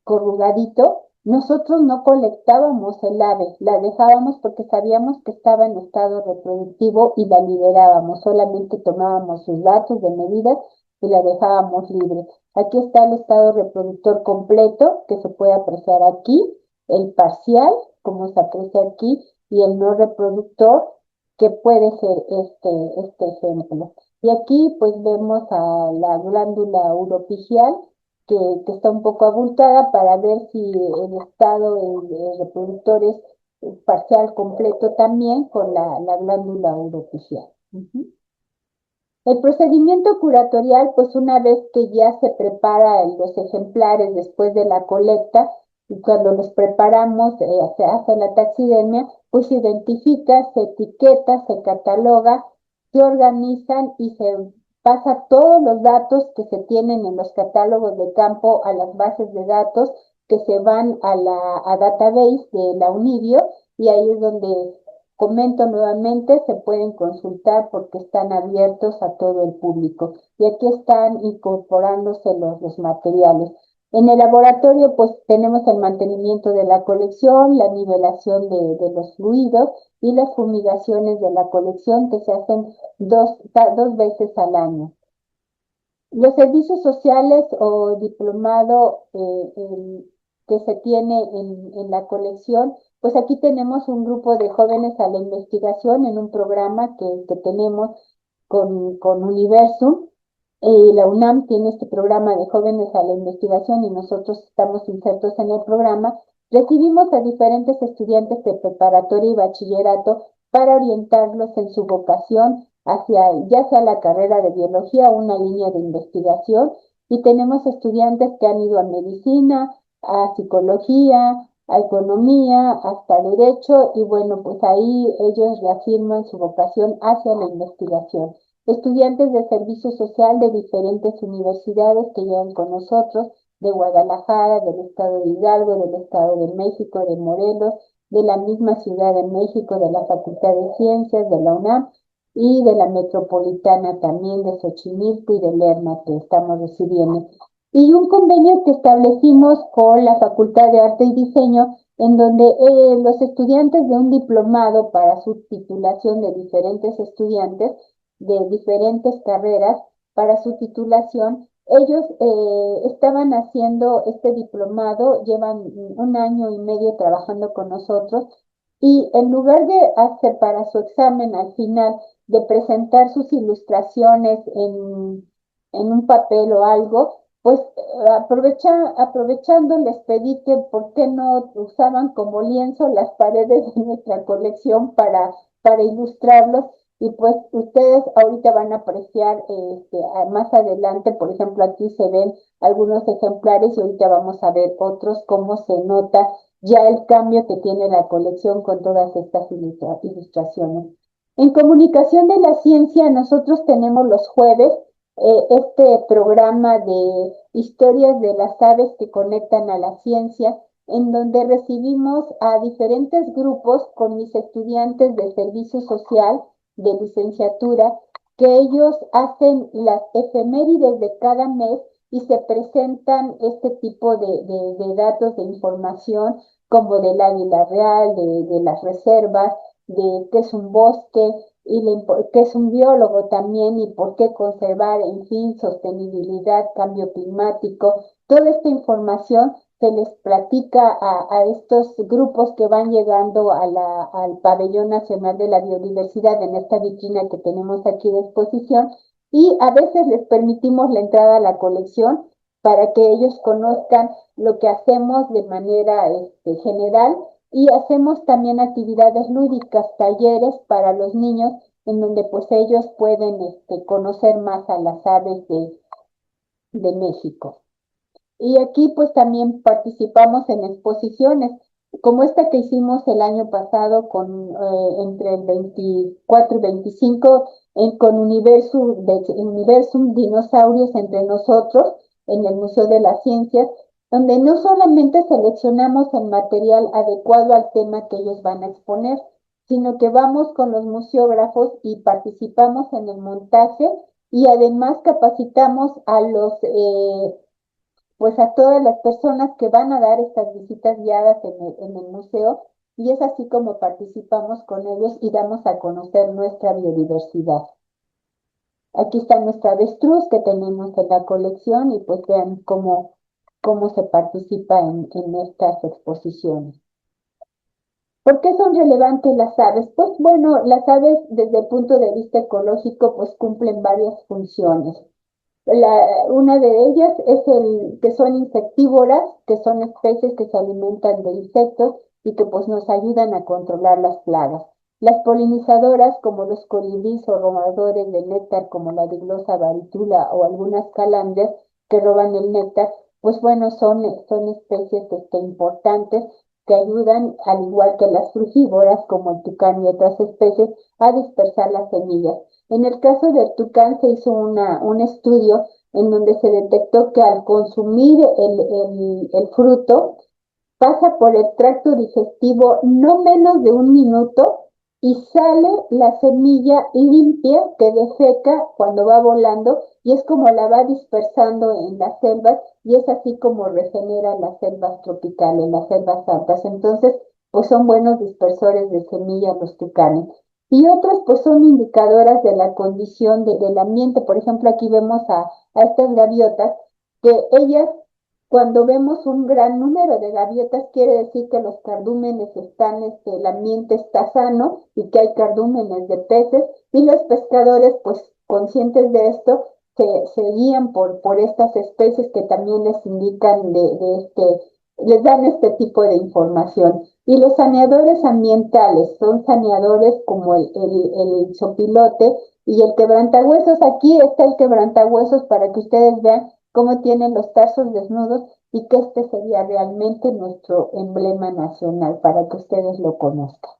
corrugadito, nosotros no colectábamos el ave, la dejábamos porque sabíamos que estaba en estado reproductivo y la liberábamos, solamente tomábamos sus datos de medidas y la dejábamos libre. Aquí está el estado reproductor completo, que se puede apreciar aquí, el parcial, como se aprecia aquí, y el no reproductor, que puede ser este ejemplo. Y aquí pues vemos a la glándula uropigial, que está un poco abultada para ver si el estado reproductor es parcial completo también con la glándula uropigial. El procedimiento curatorial, pues una vez que ya se preparan los ejemplares después de la colecta, y cuando los preparamos, se hace la taxidermia, pues se identifica, se etiqueta, se cataloga, se organizan y se pasa todos los datos que se tienen en los catálogos de campo a las bases de datos que se van a database de la UNIBIO, y ahí es donde, comento nuevamente, se pueden consultar porque están abiertos a todo el público. Y aquí están incorporándose los materiales. En el laboratorio, pues tenemos el mantenimiento de la colección, la nivelación de los fluidos y las fumigaciones de la colección, que se hacen dos veces al año. Los servicios sociales o diplomado que se tiene en la colección, pues aquí tenemos un grupo de jóvenes a la investigación en un programa que tenemos con Universum. La UNAM tiene este programa de jóvenes a la investigación y nosotros estamos insertos en el programa. Recibimos a diferentes estudiantes de preparatoria y bachillerato para orientarlos en su vocación hacia ya sea la carrera de biología o una línea de investigación. Y tenemos estudiantes que han ido a medicina, a psicología, a economía, hasta derecho, y bueno, pues ahí ellos reafirman su vocación hacia la investigación. Estudiantes de servicio social de diferentes universidades que llegan con nosotros, de Guadalajara, del estado de Hidalgo, del estado de México, de Morelos, de la misma Ciudad de México, de la Facultad de Ciencias, de la UNAM, y de la Metropolitana también, de Xochimilco y de Lerma, que estamos recibiendo. Y un convenio que establecimos con la Facultad de Arte y Diseño, en donde los estudiantes de un diplomado para su titulación, de diferentes estudiantes de diferentes carreras para su titulación, ellos estaban haciendo este diplomado, llevan un año y medio trabajando con nosotros, y en lugar de hacer para su examen al final, de presentar sus ilustraciones en un papel o algo, pues aprovechando les pedí que por qué no usaban como lienzo las paredes de nuestra colección para ilustrarlos. Y pues ustedes ahorita van a apreciar más adelante, por ejemplo, aquí se ven algunos ejemplares y ahorita vamos a ver otros, cómo se nota ya el cambio que tiene la colección con todas estas ilustraciones. En Comunicación de la Ciencia, nosotros tenemos los jueves este programa de historias de las aves que conectan a la ciencia, en donde recibimos a diferentes grupos con mis estudiantes de servicio social, de licenciatura, que ellos hacen las efemérides de cada mes y se presentan este tipo de datos, de información, como del águila real, de las reservas, de qué es un bosque, y qué es un biólogo también, y por qué conservar, en fin, sostenibilidad, cambio climático. Toda esta información se les platica a estos grupos que van llegando al Pabellón Nacional de la Biodiversidad, en esta vitrina que tenemos aquí de exposición, y a veces les permitimos la entrada a la colección para que ellos conozcan lo que hacemos de manera general, y hacemos también actividades lúdicas, talleres para los niños, en donde pues ellos pueden conocer más a las aves de México. Y aquí pues también participamos en exposiciones, como esta que hicimos el año pasado entre el 24 y 25, con Universum, Dinosaurios entre nosotros, en el Museo de las Ciencias, donde no solamente seleccionamos el material adecuado al tema que ellos van a exponer, sino que vamos con los museógrafos y participamos en el montaje y además capacitamos a pues a todas las personas que van a dar estas visitas guiadas en el museo, y es así como participamos con ellos y damos a conocer nuestra biodiversidad. Aquí está nuestra avestruz que tenemos en la colección y pues vean cómo se participa en estas exposiciones. ¿Por qué son relevantes las aves? Pues bueno, las aves desde el punto de vista ecológico pues cumplen varias funciones. Una de ellas es que son insectívoras, que son especies que se alimentan de insectos y que pues nos ayudan a controlar las plagas. Las polinizadoras, como los colibríes o robadores de néctar, como la diglosa varicula o algunas calandrias que roban el néctar, pues bueno, son especies importantes que ayudan, al igual que las frugívoras, como el tucán y otras especies, a dispersar las semillas. En el caso del tucán se hizo un estudio en donde se detectó que al consumir el fruto pasa por el tracto digestivo no menos de un minuto y sale la semilla limpia que defeca cuando va volando, y es como la va dispersando en las selvas, y es así como regenera las selvas tropicales, las selvas altas. Entonces, pues son buenos dispersores de semillas los tucanes. Y otras pues son indicadoras de la condición del ambiente. Por ejemplo, aquí vemos a estas gaviotas que ellas, cuando vemos un gran número de gaviotas, quiere decir que los cardúmenes están, el ambiente está sano y que hay cardúmenes de peces, y los pescadores, pues conscientes de esto, se guían por estas especies que también les indican les dan este tipo de información. Y los saneadores ambientales son saneadores como el sopilote y el quebrantahuesos. Aquí está el quebrantahuesos para que ustedes vean cómo tienen los tarsos desnudos y que este sería realmente nuestro emblema nacional para que ustedes lo conozcan.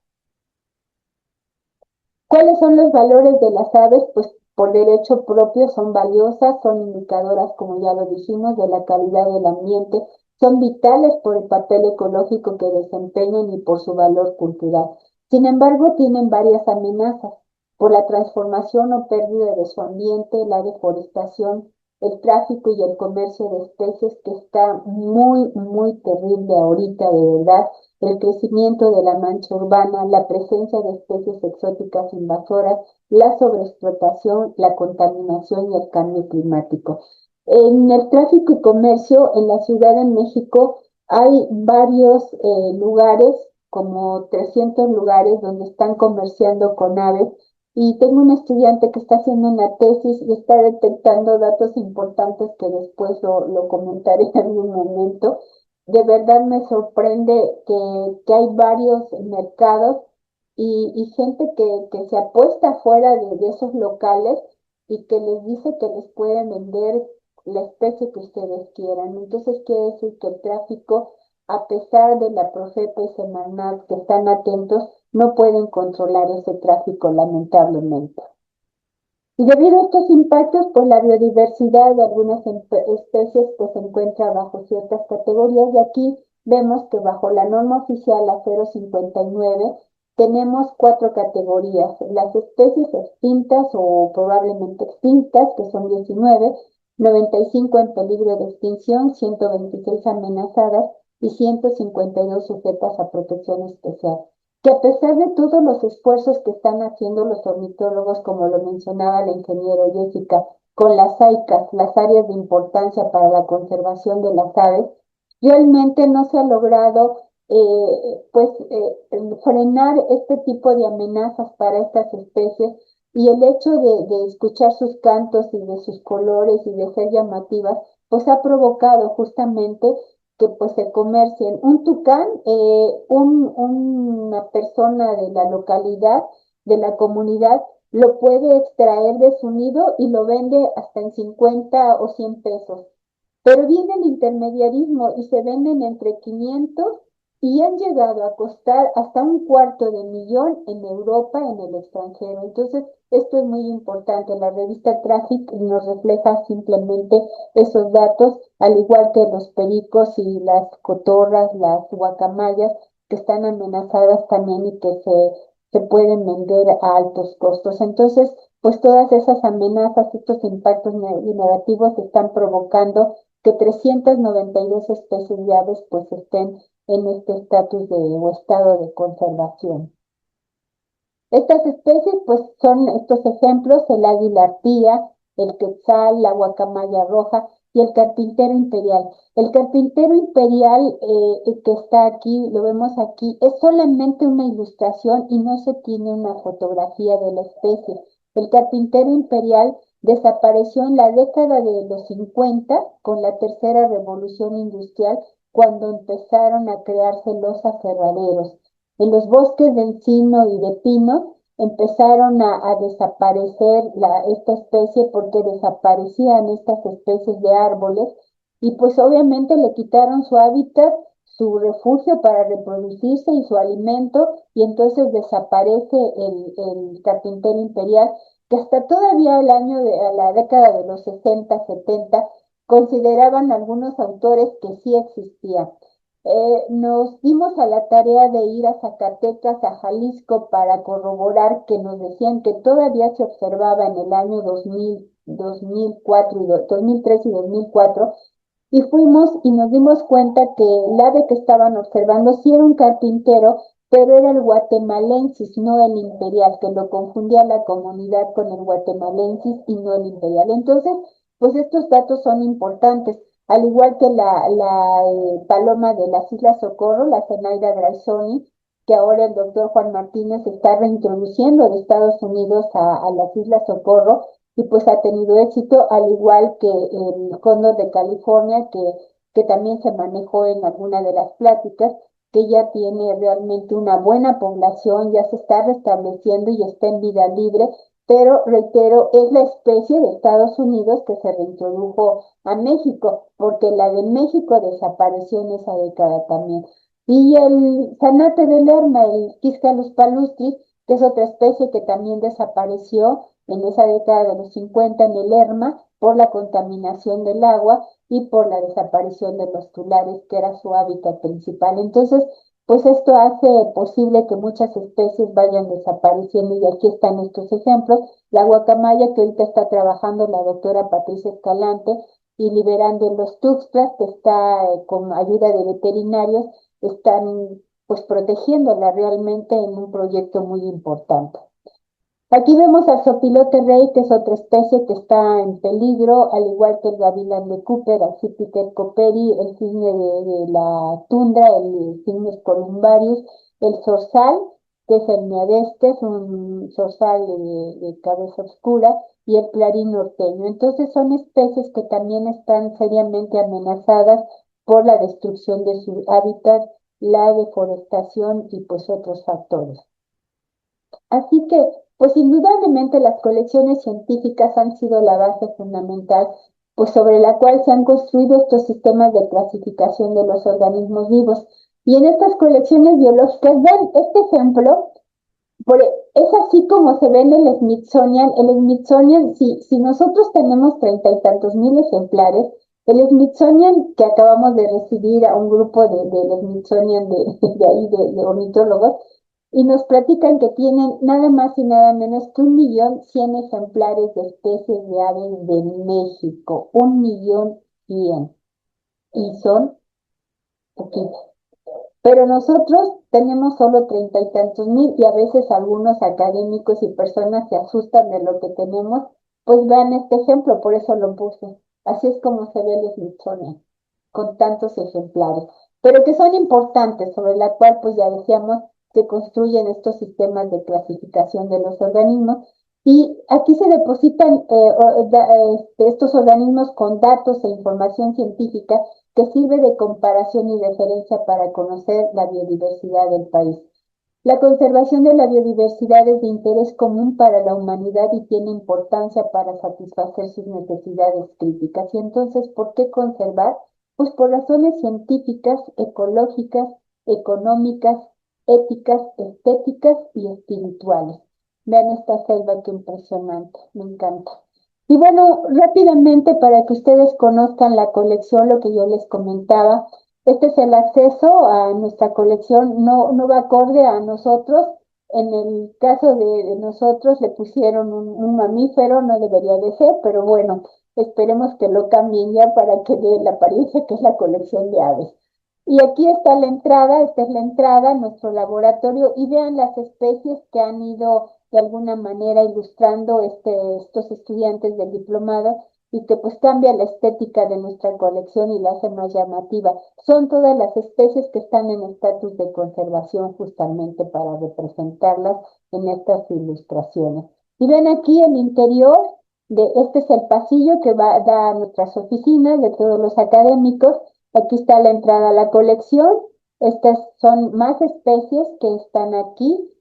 ¿Cuáles son los valores de las aves? Pues por derecho propio son valiosas, son indicadoras, como ya lo dijimos, de la calidad del ambiente, son vitales por el papel ecológico que desempeñan y por su valor cultural. Sin embargo, tienen varias amenazas por la transformación o pérdida de su ambiente, la deforestación, el tráfico y el comercio de especies, que está muy, muy terrible ahorita, de verdad, el crecimiento de la mancha urbana, la presencia de especies exóticas invasoras, la sobreexplotación, la contaminación y el cambio climático. En el tráfico y comercio, en la Ciudad de México hay varios lugares, como 300 lugares donde están comerciando con aves, y tengo un estudiante que está haciendo una tesis y está detectando datos importantes que después lo comentaré en algún momento. De verdad me sorprende que hay varios mercados y gente que se apuesta fuera de esos locales y que les dice que les pueden vender la especie que ustedes quieran. Entonces quiere decir que el tráfico, a pesar de la Profepa y Semarnat que están atentos, no pueden controlar ese tráfico, lamentablemente. Y debido a estos impactos, pues la biodiversidad de algunas especies pues se encuentra bajo ciertas categorías, y aquí vemos que bajo la norma oficial, la 059, tenemos 4 categorías: las especies extintas o probablemente extintas, que son 19, 95 en peligro de extinción, 126 amenazadas y 152 sujetas a protección especial. Que a pesar de todos los esfuerzos que están haciendo los ornitólogos, como lo mencionaba la ingeniera Jessica, con las AICAS, las áreas de importancia para la conservación de las aves, realmente no se ha logrado frenar este tipo de amenazas para estas especies, y el hecho de escuchar sus cantos y de sus colores y de ser llamativas, pues ha provocado justamente que pues se comercien un tucán. Una persona de la localidad, de la comunidad, lo puede extraer de su nido y lo vende hasta en 50 o 100 pesos. Pero viene el intermediarismo y se venden entre 500 y han llegado a costar hasta $250,000 en Europa, en el extranjero. Entonces, esto es muy importante. La revista Traffic nos refleja simplemente esos datos, al igual que los pericos y las cotorras, las guacamayas, que están amenazadas también y que se pueden vender a altos costos. Entonces, pues todas esas amenazas, estos impactos negativos están provocando que 392 especies de aves pues estén en este estatus de o estado de conservación. Estas especies, pues, son estos ejemplos: el águila arpía, el quetzal, la guacamaya roja y el carpintero imperial. El carpintero imperial que está aquí, lo vemos aquí, es solamente una ilustración y no se tiene una fotografía de la especie. El carpintero imperial desapareció en la década de los 50 con la tercera revolución industrial, cuando empezaron a crearse los aserraderos. En los bosques de encino y de pino empezaron a desaparecer esta especie porque desaparecían estas especies de árboles y pues obviamente le quitaron su hábitat, su refugio para reproducirse y su alimento, y entonces desaparece el carpintero imperial, que hasta todavía a la década de los 60, 70, consideraban algunos autores que sí existía. Nos dimos a la tarea de ir a Zacatecas, a Jalisco, para corroborar, que nos decían que todavía se observaba en el año 2000, 2004 y 2003 y 2004, y fuimos y nos dimos cuenta que el ave que estaban observando sí era un carpintero, pero era el guatemalensis, no el imperial, que lo confundía la comunidad con el guatemalensis y no el imperial. Entonces, pues estos datos son importantes, al igual que la paloma de las Islas Socorro, la Zenaida graysoni, que ahora el doctor Juan Martínez está reintroduciendo de Estados Unidos a las Islas Socorro, y pues ha tenido éxito, al igual que el cóndor de California, que también se manejó en alguna de las pláticas, que ya tiene realmente una buena población, ya se está restableciendo y está en vida libre, pero reitero, es la especie de Estados Unidos que se reintrodujo a México, porque la de México desapareció en esa década también. Y el zanate de Lerma, el Quiscalus palustris, que es otra especie que también desapareció en esa década de los 50 en el Lerma por la contaminación del agua y por la desaparición de los tulares, que era su hábitat principal. Entonces, pues esto hace posible que muchas especies vayan desapareciendo, y aquí están estos ejemplos. La guacamaya, que ahorita está trabajando la doctora Patricia Escalante y liberando los tuxtlas, que está con ayuda de veterinarios, están pues protegiéndola realmente en un proyecto muy importante. Aquí vemos al zopilote rey, que es otra especie que está en peligro, al igual que el gavilán de Cooper, el Jupiter cooperi, el cisne de la tundra, el cisne columbarius, el zorzal, que es el miadeste, es un zorzal de cabeza oscura, y el clarín norteño. Entonces son especies que también están seriamente amenazadas por la destrucción de su hábitat, la deforestación y pues otros factores. Así que, pues indudablemente las colecciones científicas han sido la base fundamental, pues sobre la cual se han construido estos sistemas de clasificación de los organismos vivos. Y en estas colecciones biológicas, ven este ejemplo, es así como se ve en el Smithsonian. El Smithsonian, si nosotros tenemos 30 y tantos mil ejemplares, el Smithsonian, que acabamos de recibir a un grupo del Smithsonian de ahí, de ornitólogos, y nos platican que tienen nada más y nada menos que 1.100.000 ejemplares de especies de aves de México. 1.100.000. Y son poquitos. Pero nosotros tenemos solo 30 y tantos mil, y a veces algunos académicos y personas se asustan de lo que tenemos. Pues vean este ejemplo, por eso lo puse. Así es como se ve el Smithsonian, con tantos ejemplares, pero que son importantes, sobre la cual, pues ya decíamos, se construyen estos sistemas de clasificación de los organismos, y aquí se depositan estos organismos con datos e información científica que sirve de comparación y referencia para conocer la biodiversidad del país. La conservación de la biodiversidad es de interés común para la humanidad y tiene importancia para satisfacer sus necesidades críticas. Y entonces, ¿por qué conservar? Pues por razones científicas, ecológicas, económicas, éticas, estéticas y espirituales. Vean esta selva, qué impresionante, me encanta. Y bueno, rápidamente para que ustedes conozcan la colección, lo que yo les comentaba, este es el acceso a nuestra colección, no va acorde a nosotros. En el caso de nosotros le pusieron un mamífero, no debería de ser, pero bueno, esperemos que lo cambien ya para que dé la apariencia que es la colección de aves. Y aquí está la entrada, esta es la entrada a nuestro laboratorio y vean las especies que han ido de alguna manera ilustrando estos estudiantes del diplomado y que pues cambia la estética de nuestra colección y la hace más llamativa. Son todas las especies que están en estatus de conservación justamente para representarlas en estas ilustraciones. Y ven aquí el interior este es el pasillo que da a nuestras oficinas de todos los académicos. Aquí está la entrada a la colección. Estas son más especies que están aquí,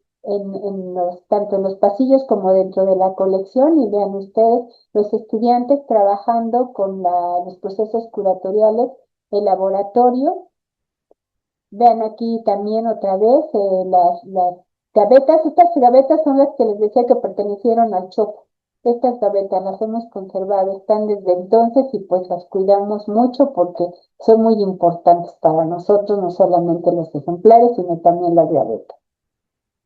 tanto en los pasillos como dentro de la colección. Y vean ustedes los estudiantes trabajando con los procesos curatoriales, el laboratorio. Vean aquí también otra vez las gavetas. Estas gavetas son las que les decía que pertenecieron al Chopo. Estas gavetas las hemos conservado, están desde entonces y pues las cuidamos mucho porque son muy importantes para nosotros, no solamente los ejemplares, sino también las gavetas.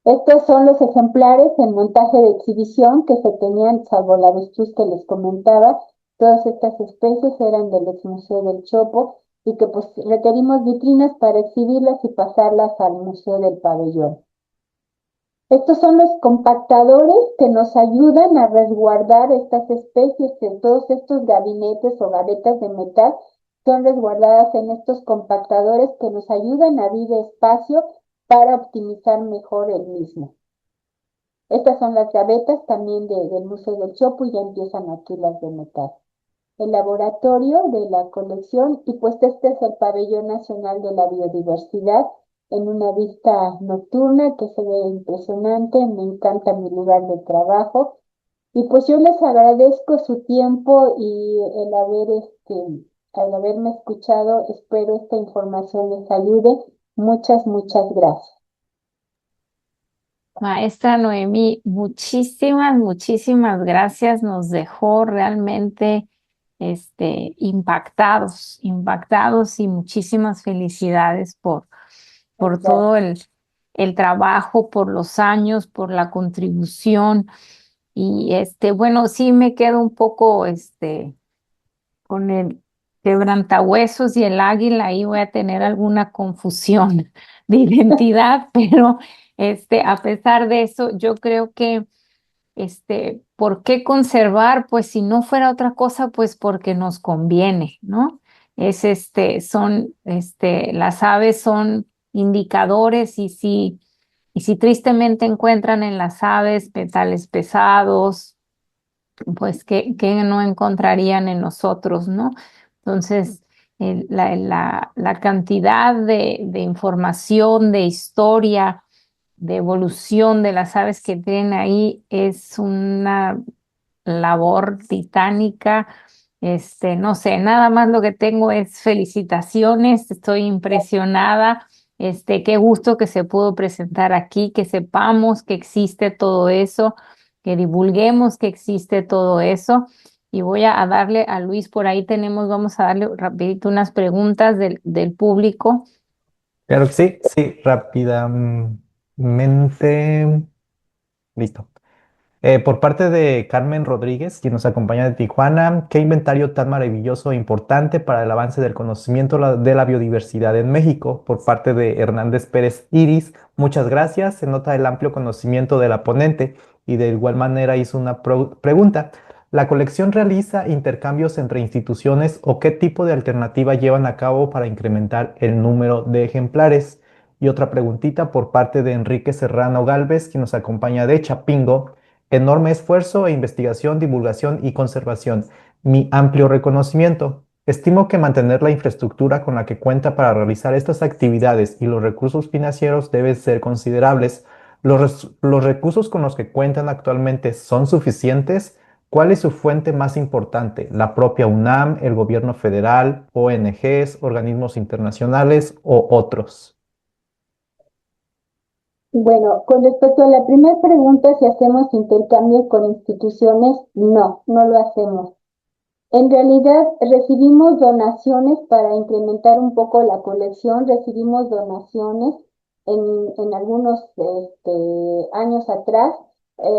Estos son los ejemplares en montaje de exhibición que se tenían, salvo la avestruz que les comentaba. Todas estas especies eran del ex Museo del Chopo y que pues requerimos vitrinas para exhibirlas y pasarlas al Museo del Pabellón. Estos son los compactadores que nos ayudan a resguardar estas especies. En todos estos gabinetes o gavetas de metal son resguardadas en estos compactadores que nos ayudan a abrir espacio para optimizar mejor el mismo. Estas son las gavetas también del Museo del Chopo y ya empiezan aquí las de metal. El laboratorio de la colección y pues este es el Pabellón Nacional de la Biodiversidad en una vista nocturna que se ve impresionante. Me encanta mi lugar de trabajo y pues yo les agradezco su tiempo y el haberme escuchado. Espero esta información les ayude. Muchas, muchas gracias. Maestra Noemí, muchísimas, muchísimas gracias. Nos dejó realmente impactados, impactados y muchísimas felicidades por todo el trabajo, por los años, por la contribución. Y bueno, sí me quedo un poco con el quebrantahuesos y el águila, ahí voy a tener alguna confusión de identidad, pero a pesar de eso, yo creo que ¿por qué conservar? Pues si no fuera otra cosa, pues porque nos conviene, ¿no? Las aves son indicadores y si tristemente encuentran en las aves metales pesados, pues que no encontrarían en nosotros, ¿no? Entonces, la cantidad de información, de historia, de evolución de las aves que tienen ahí es una labor titánica. No sé, nada más lo que tengo es felicitaciones, estoy impresionada. Qué gusto que se pudo presentar aquí, que sepamos que existe todo eso, que divulguemos que existe todo eso. Y voy a darle a Luis, por ahí vamos a darle rapidito unas preguntas del público. Claro que sí, sí, rápidamente. Listo. Por parte de Carmen Rodríguez, quien nos acompaña de Tijuana, qué inventario tan maravilloso e importante para el avance del conocimiento de la biodiversidad en México. Por parte de Hernández Pérez Iris, muchas gracias. Se nota el amplio conocimiento de la ponente y de igual manera hizo una pregunta. ¿La colección realiza intercambios entre instituciones o qué tipo de alternativa llevan a cabo para incrementar el número de ejemplares? Y otra preguntita por parte de Enrique Serrano Galvez, quien nos acompaña de Chapingo. Enorme esfuerzo e investigación, divulgación y conservación. Mi amplio reconocimiento. Estimo que mantener la infraestructura con la que cuenta para realizar estas actividades y los recursos financieros deben ser considerables. ¿Los recursos con los que cuentan actualmente son suficientes? ¿Cuál es su fuente más importante? ¿La propia UNAM, el gobierno federal, ONGs, organismos internacionales o otros? Bueno, con respecto a la primera pregunta, si hacemos intercambios con instituciones, no, no lo hacemos. En realidad recibimos donaciones para incrementar un poco la colección, recibimos donaciones en algunos años atrás.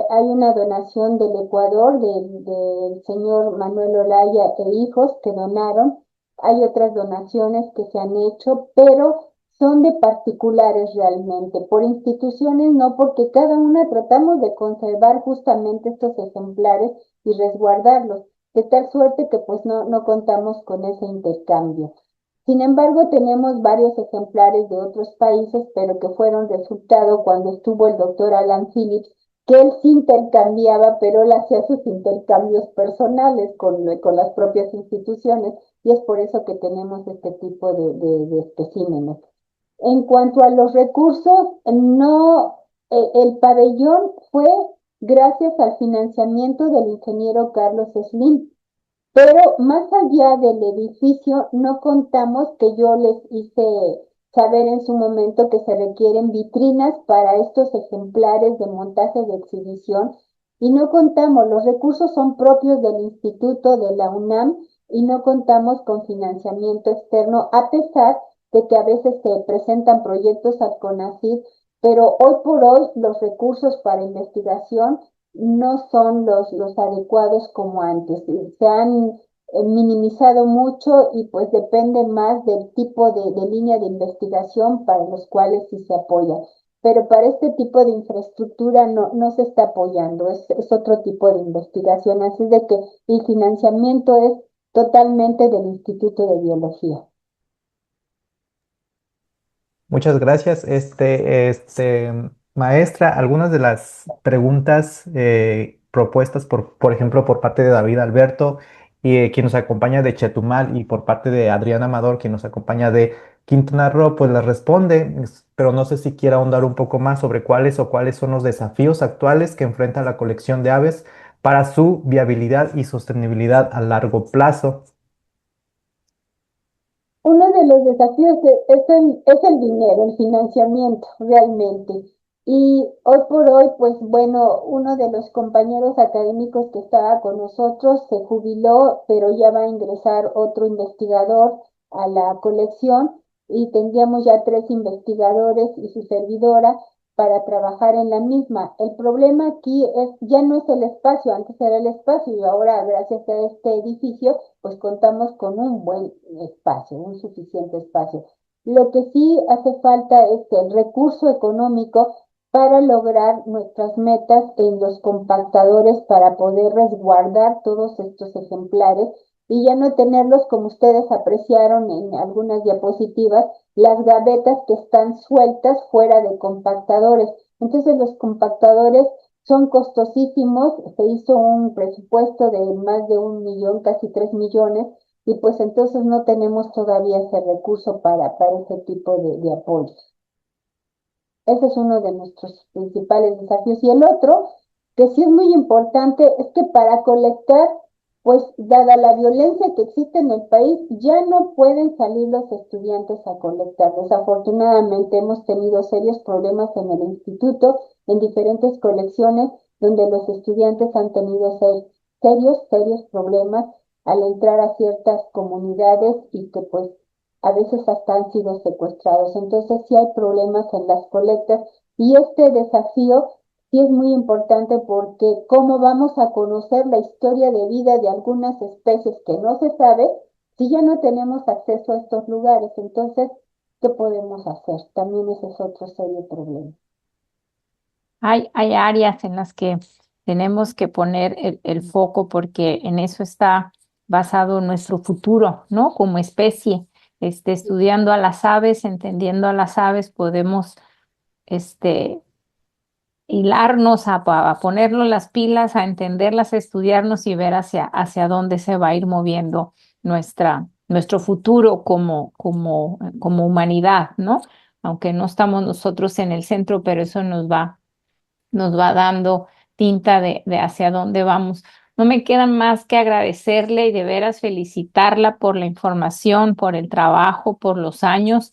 Hay una donación del Ecuador, del señor Manuel Olaya e hijos que donaron. Hay otras donaciones que se han hecho, pero son de particulares realmente, por instituciones no, porque cada una tratamos de conservar justamente estos ejemplares y resguardarlos de tal suerte que pues no contamos con ese intercambio. Sin embargo, tenemos varios ejemplares de otros países, pero que fueron resultado cuando estuvo el doctor Alan Phillips, que él sí intercambiaba, pero él hacía sus intercambios personales con las propias instituciones, y es por eso que tenemos este tipo de especímenes. En cuanto a los recursos, no, el pabellón fue gracias al financiamiento del ingeniero Carlos Slim, pero más allá del edificio no contamos, que yo les hice saber en su momento que se requieren vitrinas para estos ejemplares de montaje de exhibición y no contamos, los recursos son propios del instituto de la UNAM y no contamos con financiamiento externo a pesar de que a veces se presentan proyectos al CONACYT, pero hoy por hoy los recursos para investigación no son los adecuados como antes. Se han minimizado mucho y pues depende más del tipo de línea de investigación para los cuales sí se apoya. Pero para este tipo de infraestructura no se está apoyando, es otro tipo de investigación, así de que el financiamiento es totalmente del Instituto de Biología. Muchas gracias. Maestra, algunas de las preguntas propuestas por ejemplo, por parte de David Alberto, quien nos acompaña de Chetumal, y por parte de Adrián Amador, quien nos acompaña de Quintana Roo, pues las responde, pero no sé si quiera ahondar un poco más sobre cuáles son los desafíos actuales que enfrenta la colección de aves para su viabilidad y sostenibilidad a largo plazo. Uno de los desafíos es el dinero, el financiamiento realmente. Y hoy por hoy, pues bueno, uno de los compañeros académicos que estaba con nosotros se jubiló, pero ya va a ingresar otro investigador a la colección y tendríamos ya 3 investigadores y su servidora para trabajar en la misma. El problema aquí ya no es el espacio, antes era el espacio y ahora gracias a este edificio pues contamos con un buen espacio, un suficiente espacio. Lo que sí hace falta es el recurso económico para lograr nuestras metas en los compactadores para poder resguardar todos estos ejemplares y ya no tenerlos como ustedes apreciaron en algunas diapositivas, las gavetas que están sueltas fuera de compactadores. Entonces los compactadores son costosísimos, se hizo un presupuesto de más de 1 millón, casi 3 millones, y pues entonces no tenemos todavía ese recurso para ese tipo de apoyos. Ese es uno de nuestros principales desafíos. Y el otro, que sí es muy importante, es que para colectar, pues dada la violencia que existe en el país, ya no pueden salir los estudiantes a colectar. Desafortunadamente hemos tenido serios problemas en el instituto, en diferentes colecciones, donde los estudiantes han tenido serios problemas al entrar a ciertas comunidades y que pues a veces hasta han sido secuestrados. Entonces sí hay problemas en las colectas y este desafío sí es muy importante porque cómo vamos a conocer la historia de vida de algunas especies que no se sabe si ya no tenemos acceso a estos lugares. Entonces, ¿qué podemos hacer? También ese es otro serio problema. Hay áreas en las que tenemos que poner el foco porque en eso está basado nuestro futuro, ¿no? Como especie, estudiando a las aves, entendiendo a las aves, podemos, este, hilarnos a ponernos las pilas, a entenderlas, a estudiarnos y ver hacia dónde se va a ir moviendo nuestro futuro como humanidad, ¿no? Aunque no estamos nosotros en el centro, pero eso nos va dando tinta de hacia dónde vamos. No me quedan más que agradecerle y de veras felicitarla por la información, por el trabajo, por los años.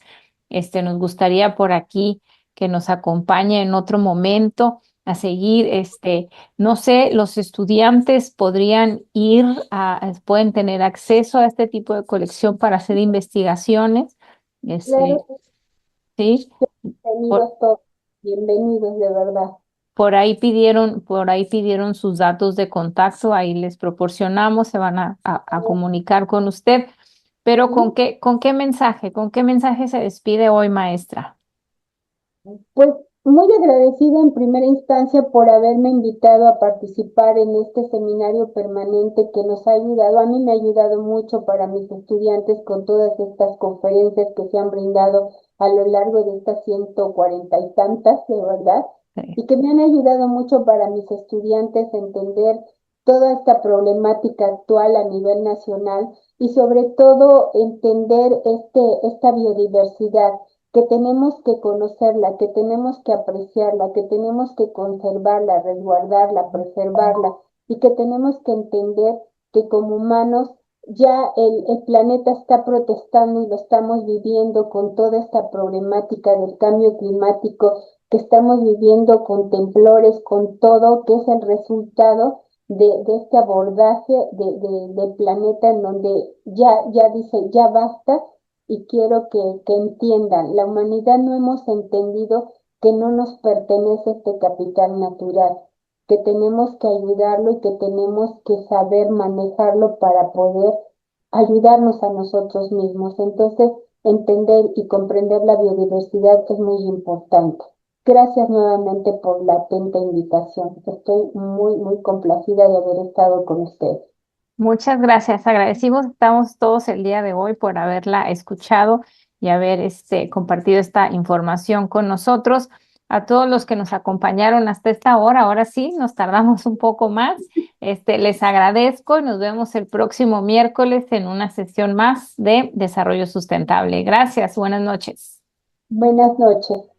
Nos gustaría por aquí que nos acompañe en otro momento a seguir, no sé, los estudiantes podrían pueden tener acceso a este tipo de colección para hacer investigaciones, Claro, sí. bienvenidos todos, bienvenidos de verdad. Por ahí pidieron sus datos de contacto, ahí les proporcionamos, se van a comunicar con usted. Pero con qué mensaje se despide hoy, maestra? Pues muy agradecida en primera instancia por haberme invitado a participar en este seminario permanente que nos ha ayudado, a mí me ha ayudado mucho para mis estudiantes con todas estas conferencias que se han brindado a lo largo de estas 140 y tantas, de verdad, Sí. y que me han ayudado mucho para mis estudiantes a entender toda esta problemática actual a nivel nacional y sobre todo entender esta biodiversidad que tenemos que conocerla, que tenemos que apreciarla, que tenemos que conservarla, resguardarla, preservarla y que tenemos que entender que como humanos ya el planeta está protestando y lo estamos viviendo con toda esta problemática del cambio climático, que estamos viviendo con temblores, con todo, que es el resultado de este abordaje del planeta en donde ya dice, ya basta y quiero que entiendan, la humanidad no hemos entendido que no nos pertenece este capital natural, que tenemos que ayudarlo y que tenemos que saber manejarlo para poder ayudarnos a nosotros mismos. Entonces, entender y comprender la biodiversidad es muy importante. Gracias nuevamente por la atenta invitación. Estoy muy complacida de haber estado con ustedes. Muchas gracias. Agradecimos, estamos todos el día de hoy por haberla escuchado y haber compartido esta información con nosotros. A todos los que nos acompañaron hasta esta hora, ahora sí, nos tardamos un poco más. Les agradezco y nos vemos el próximo miércoles en una sesión más de Desarrollo Sustentable. Gracias, buenas noches. Buenas noches.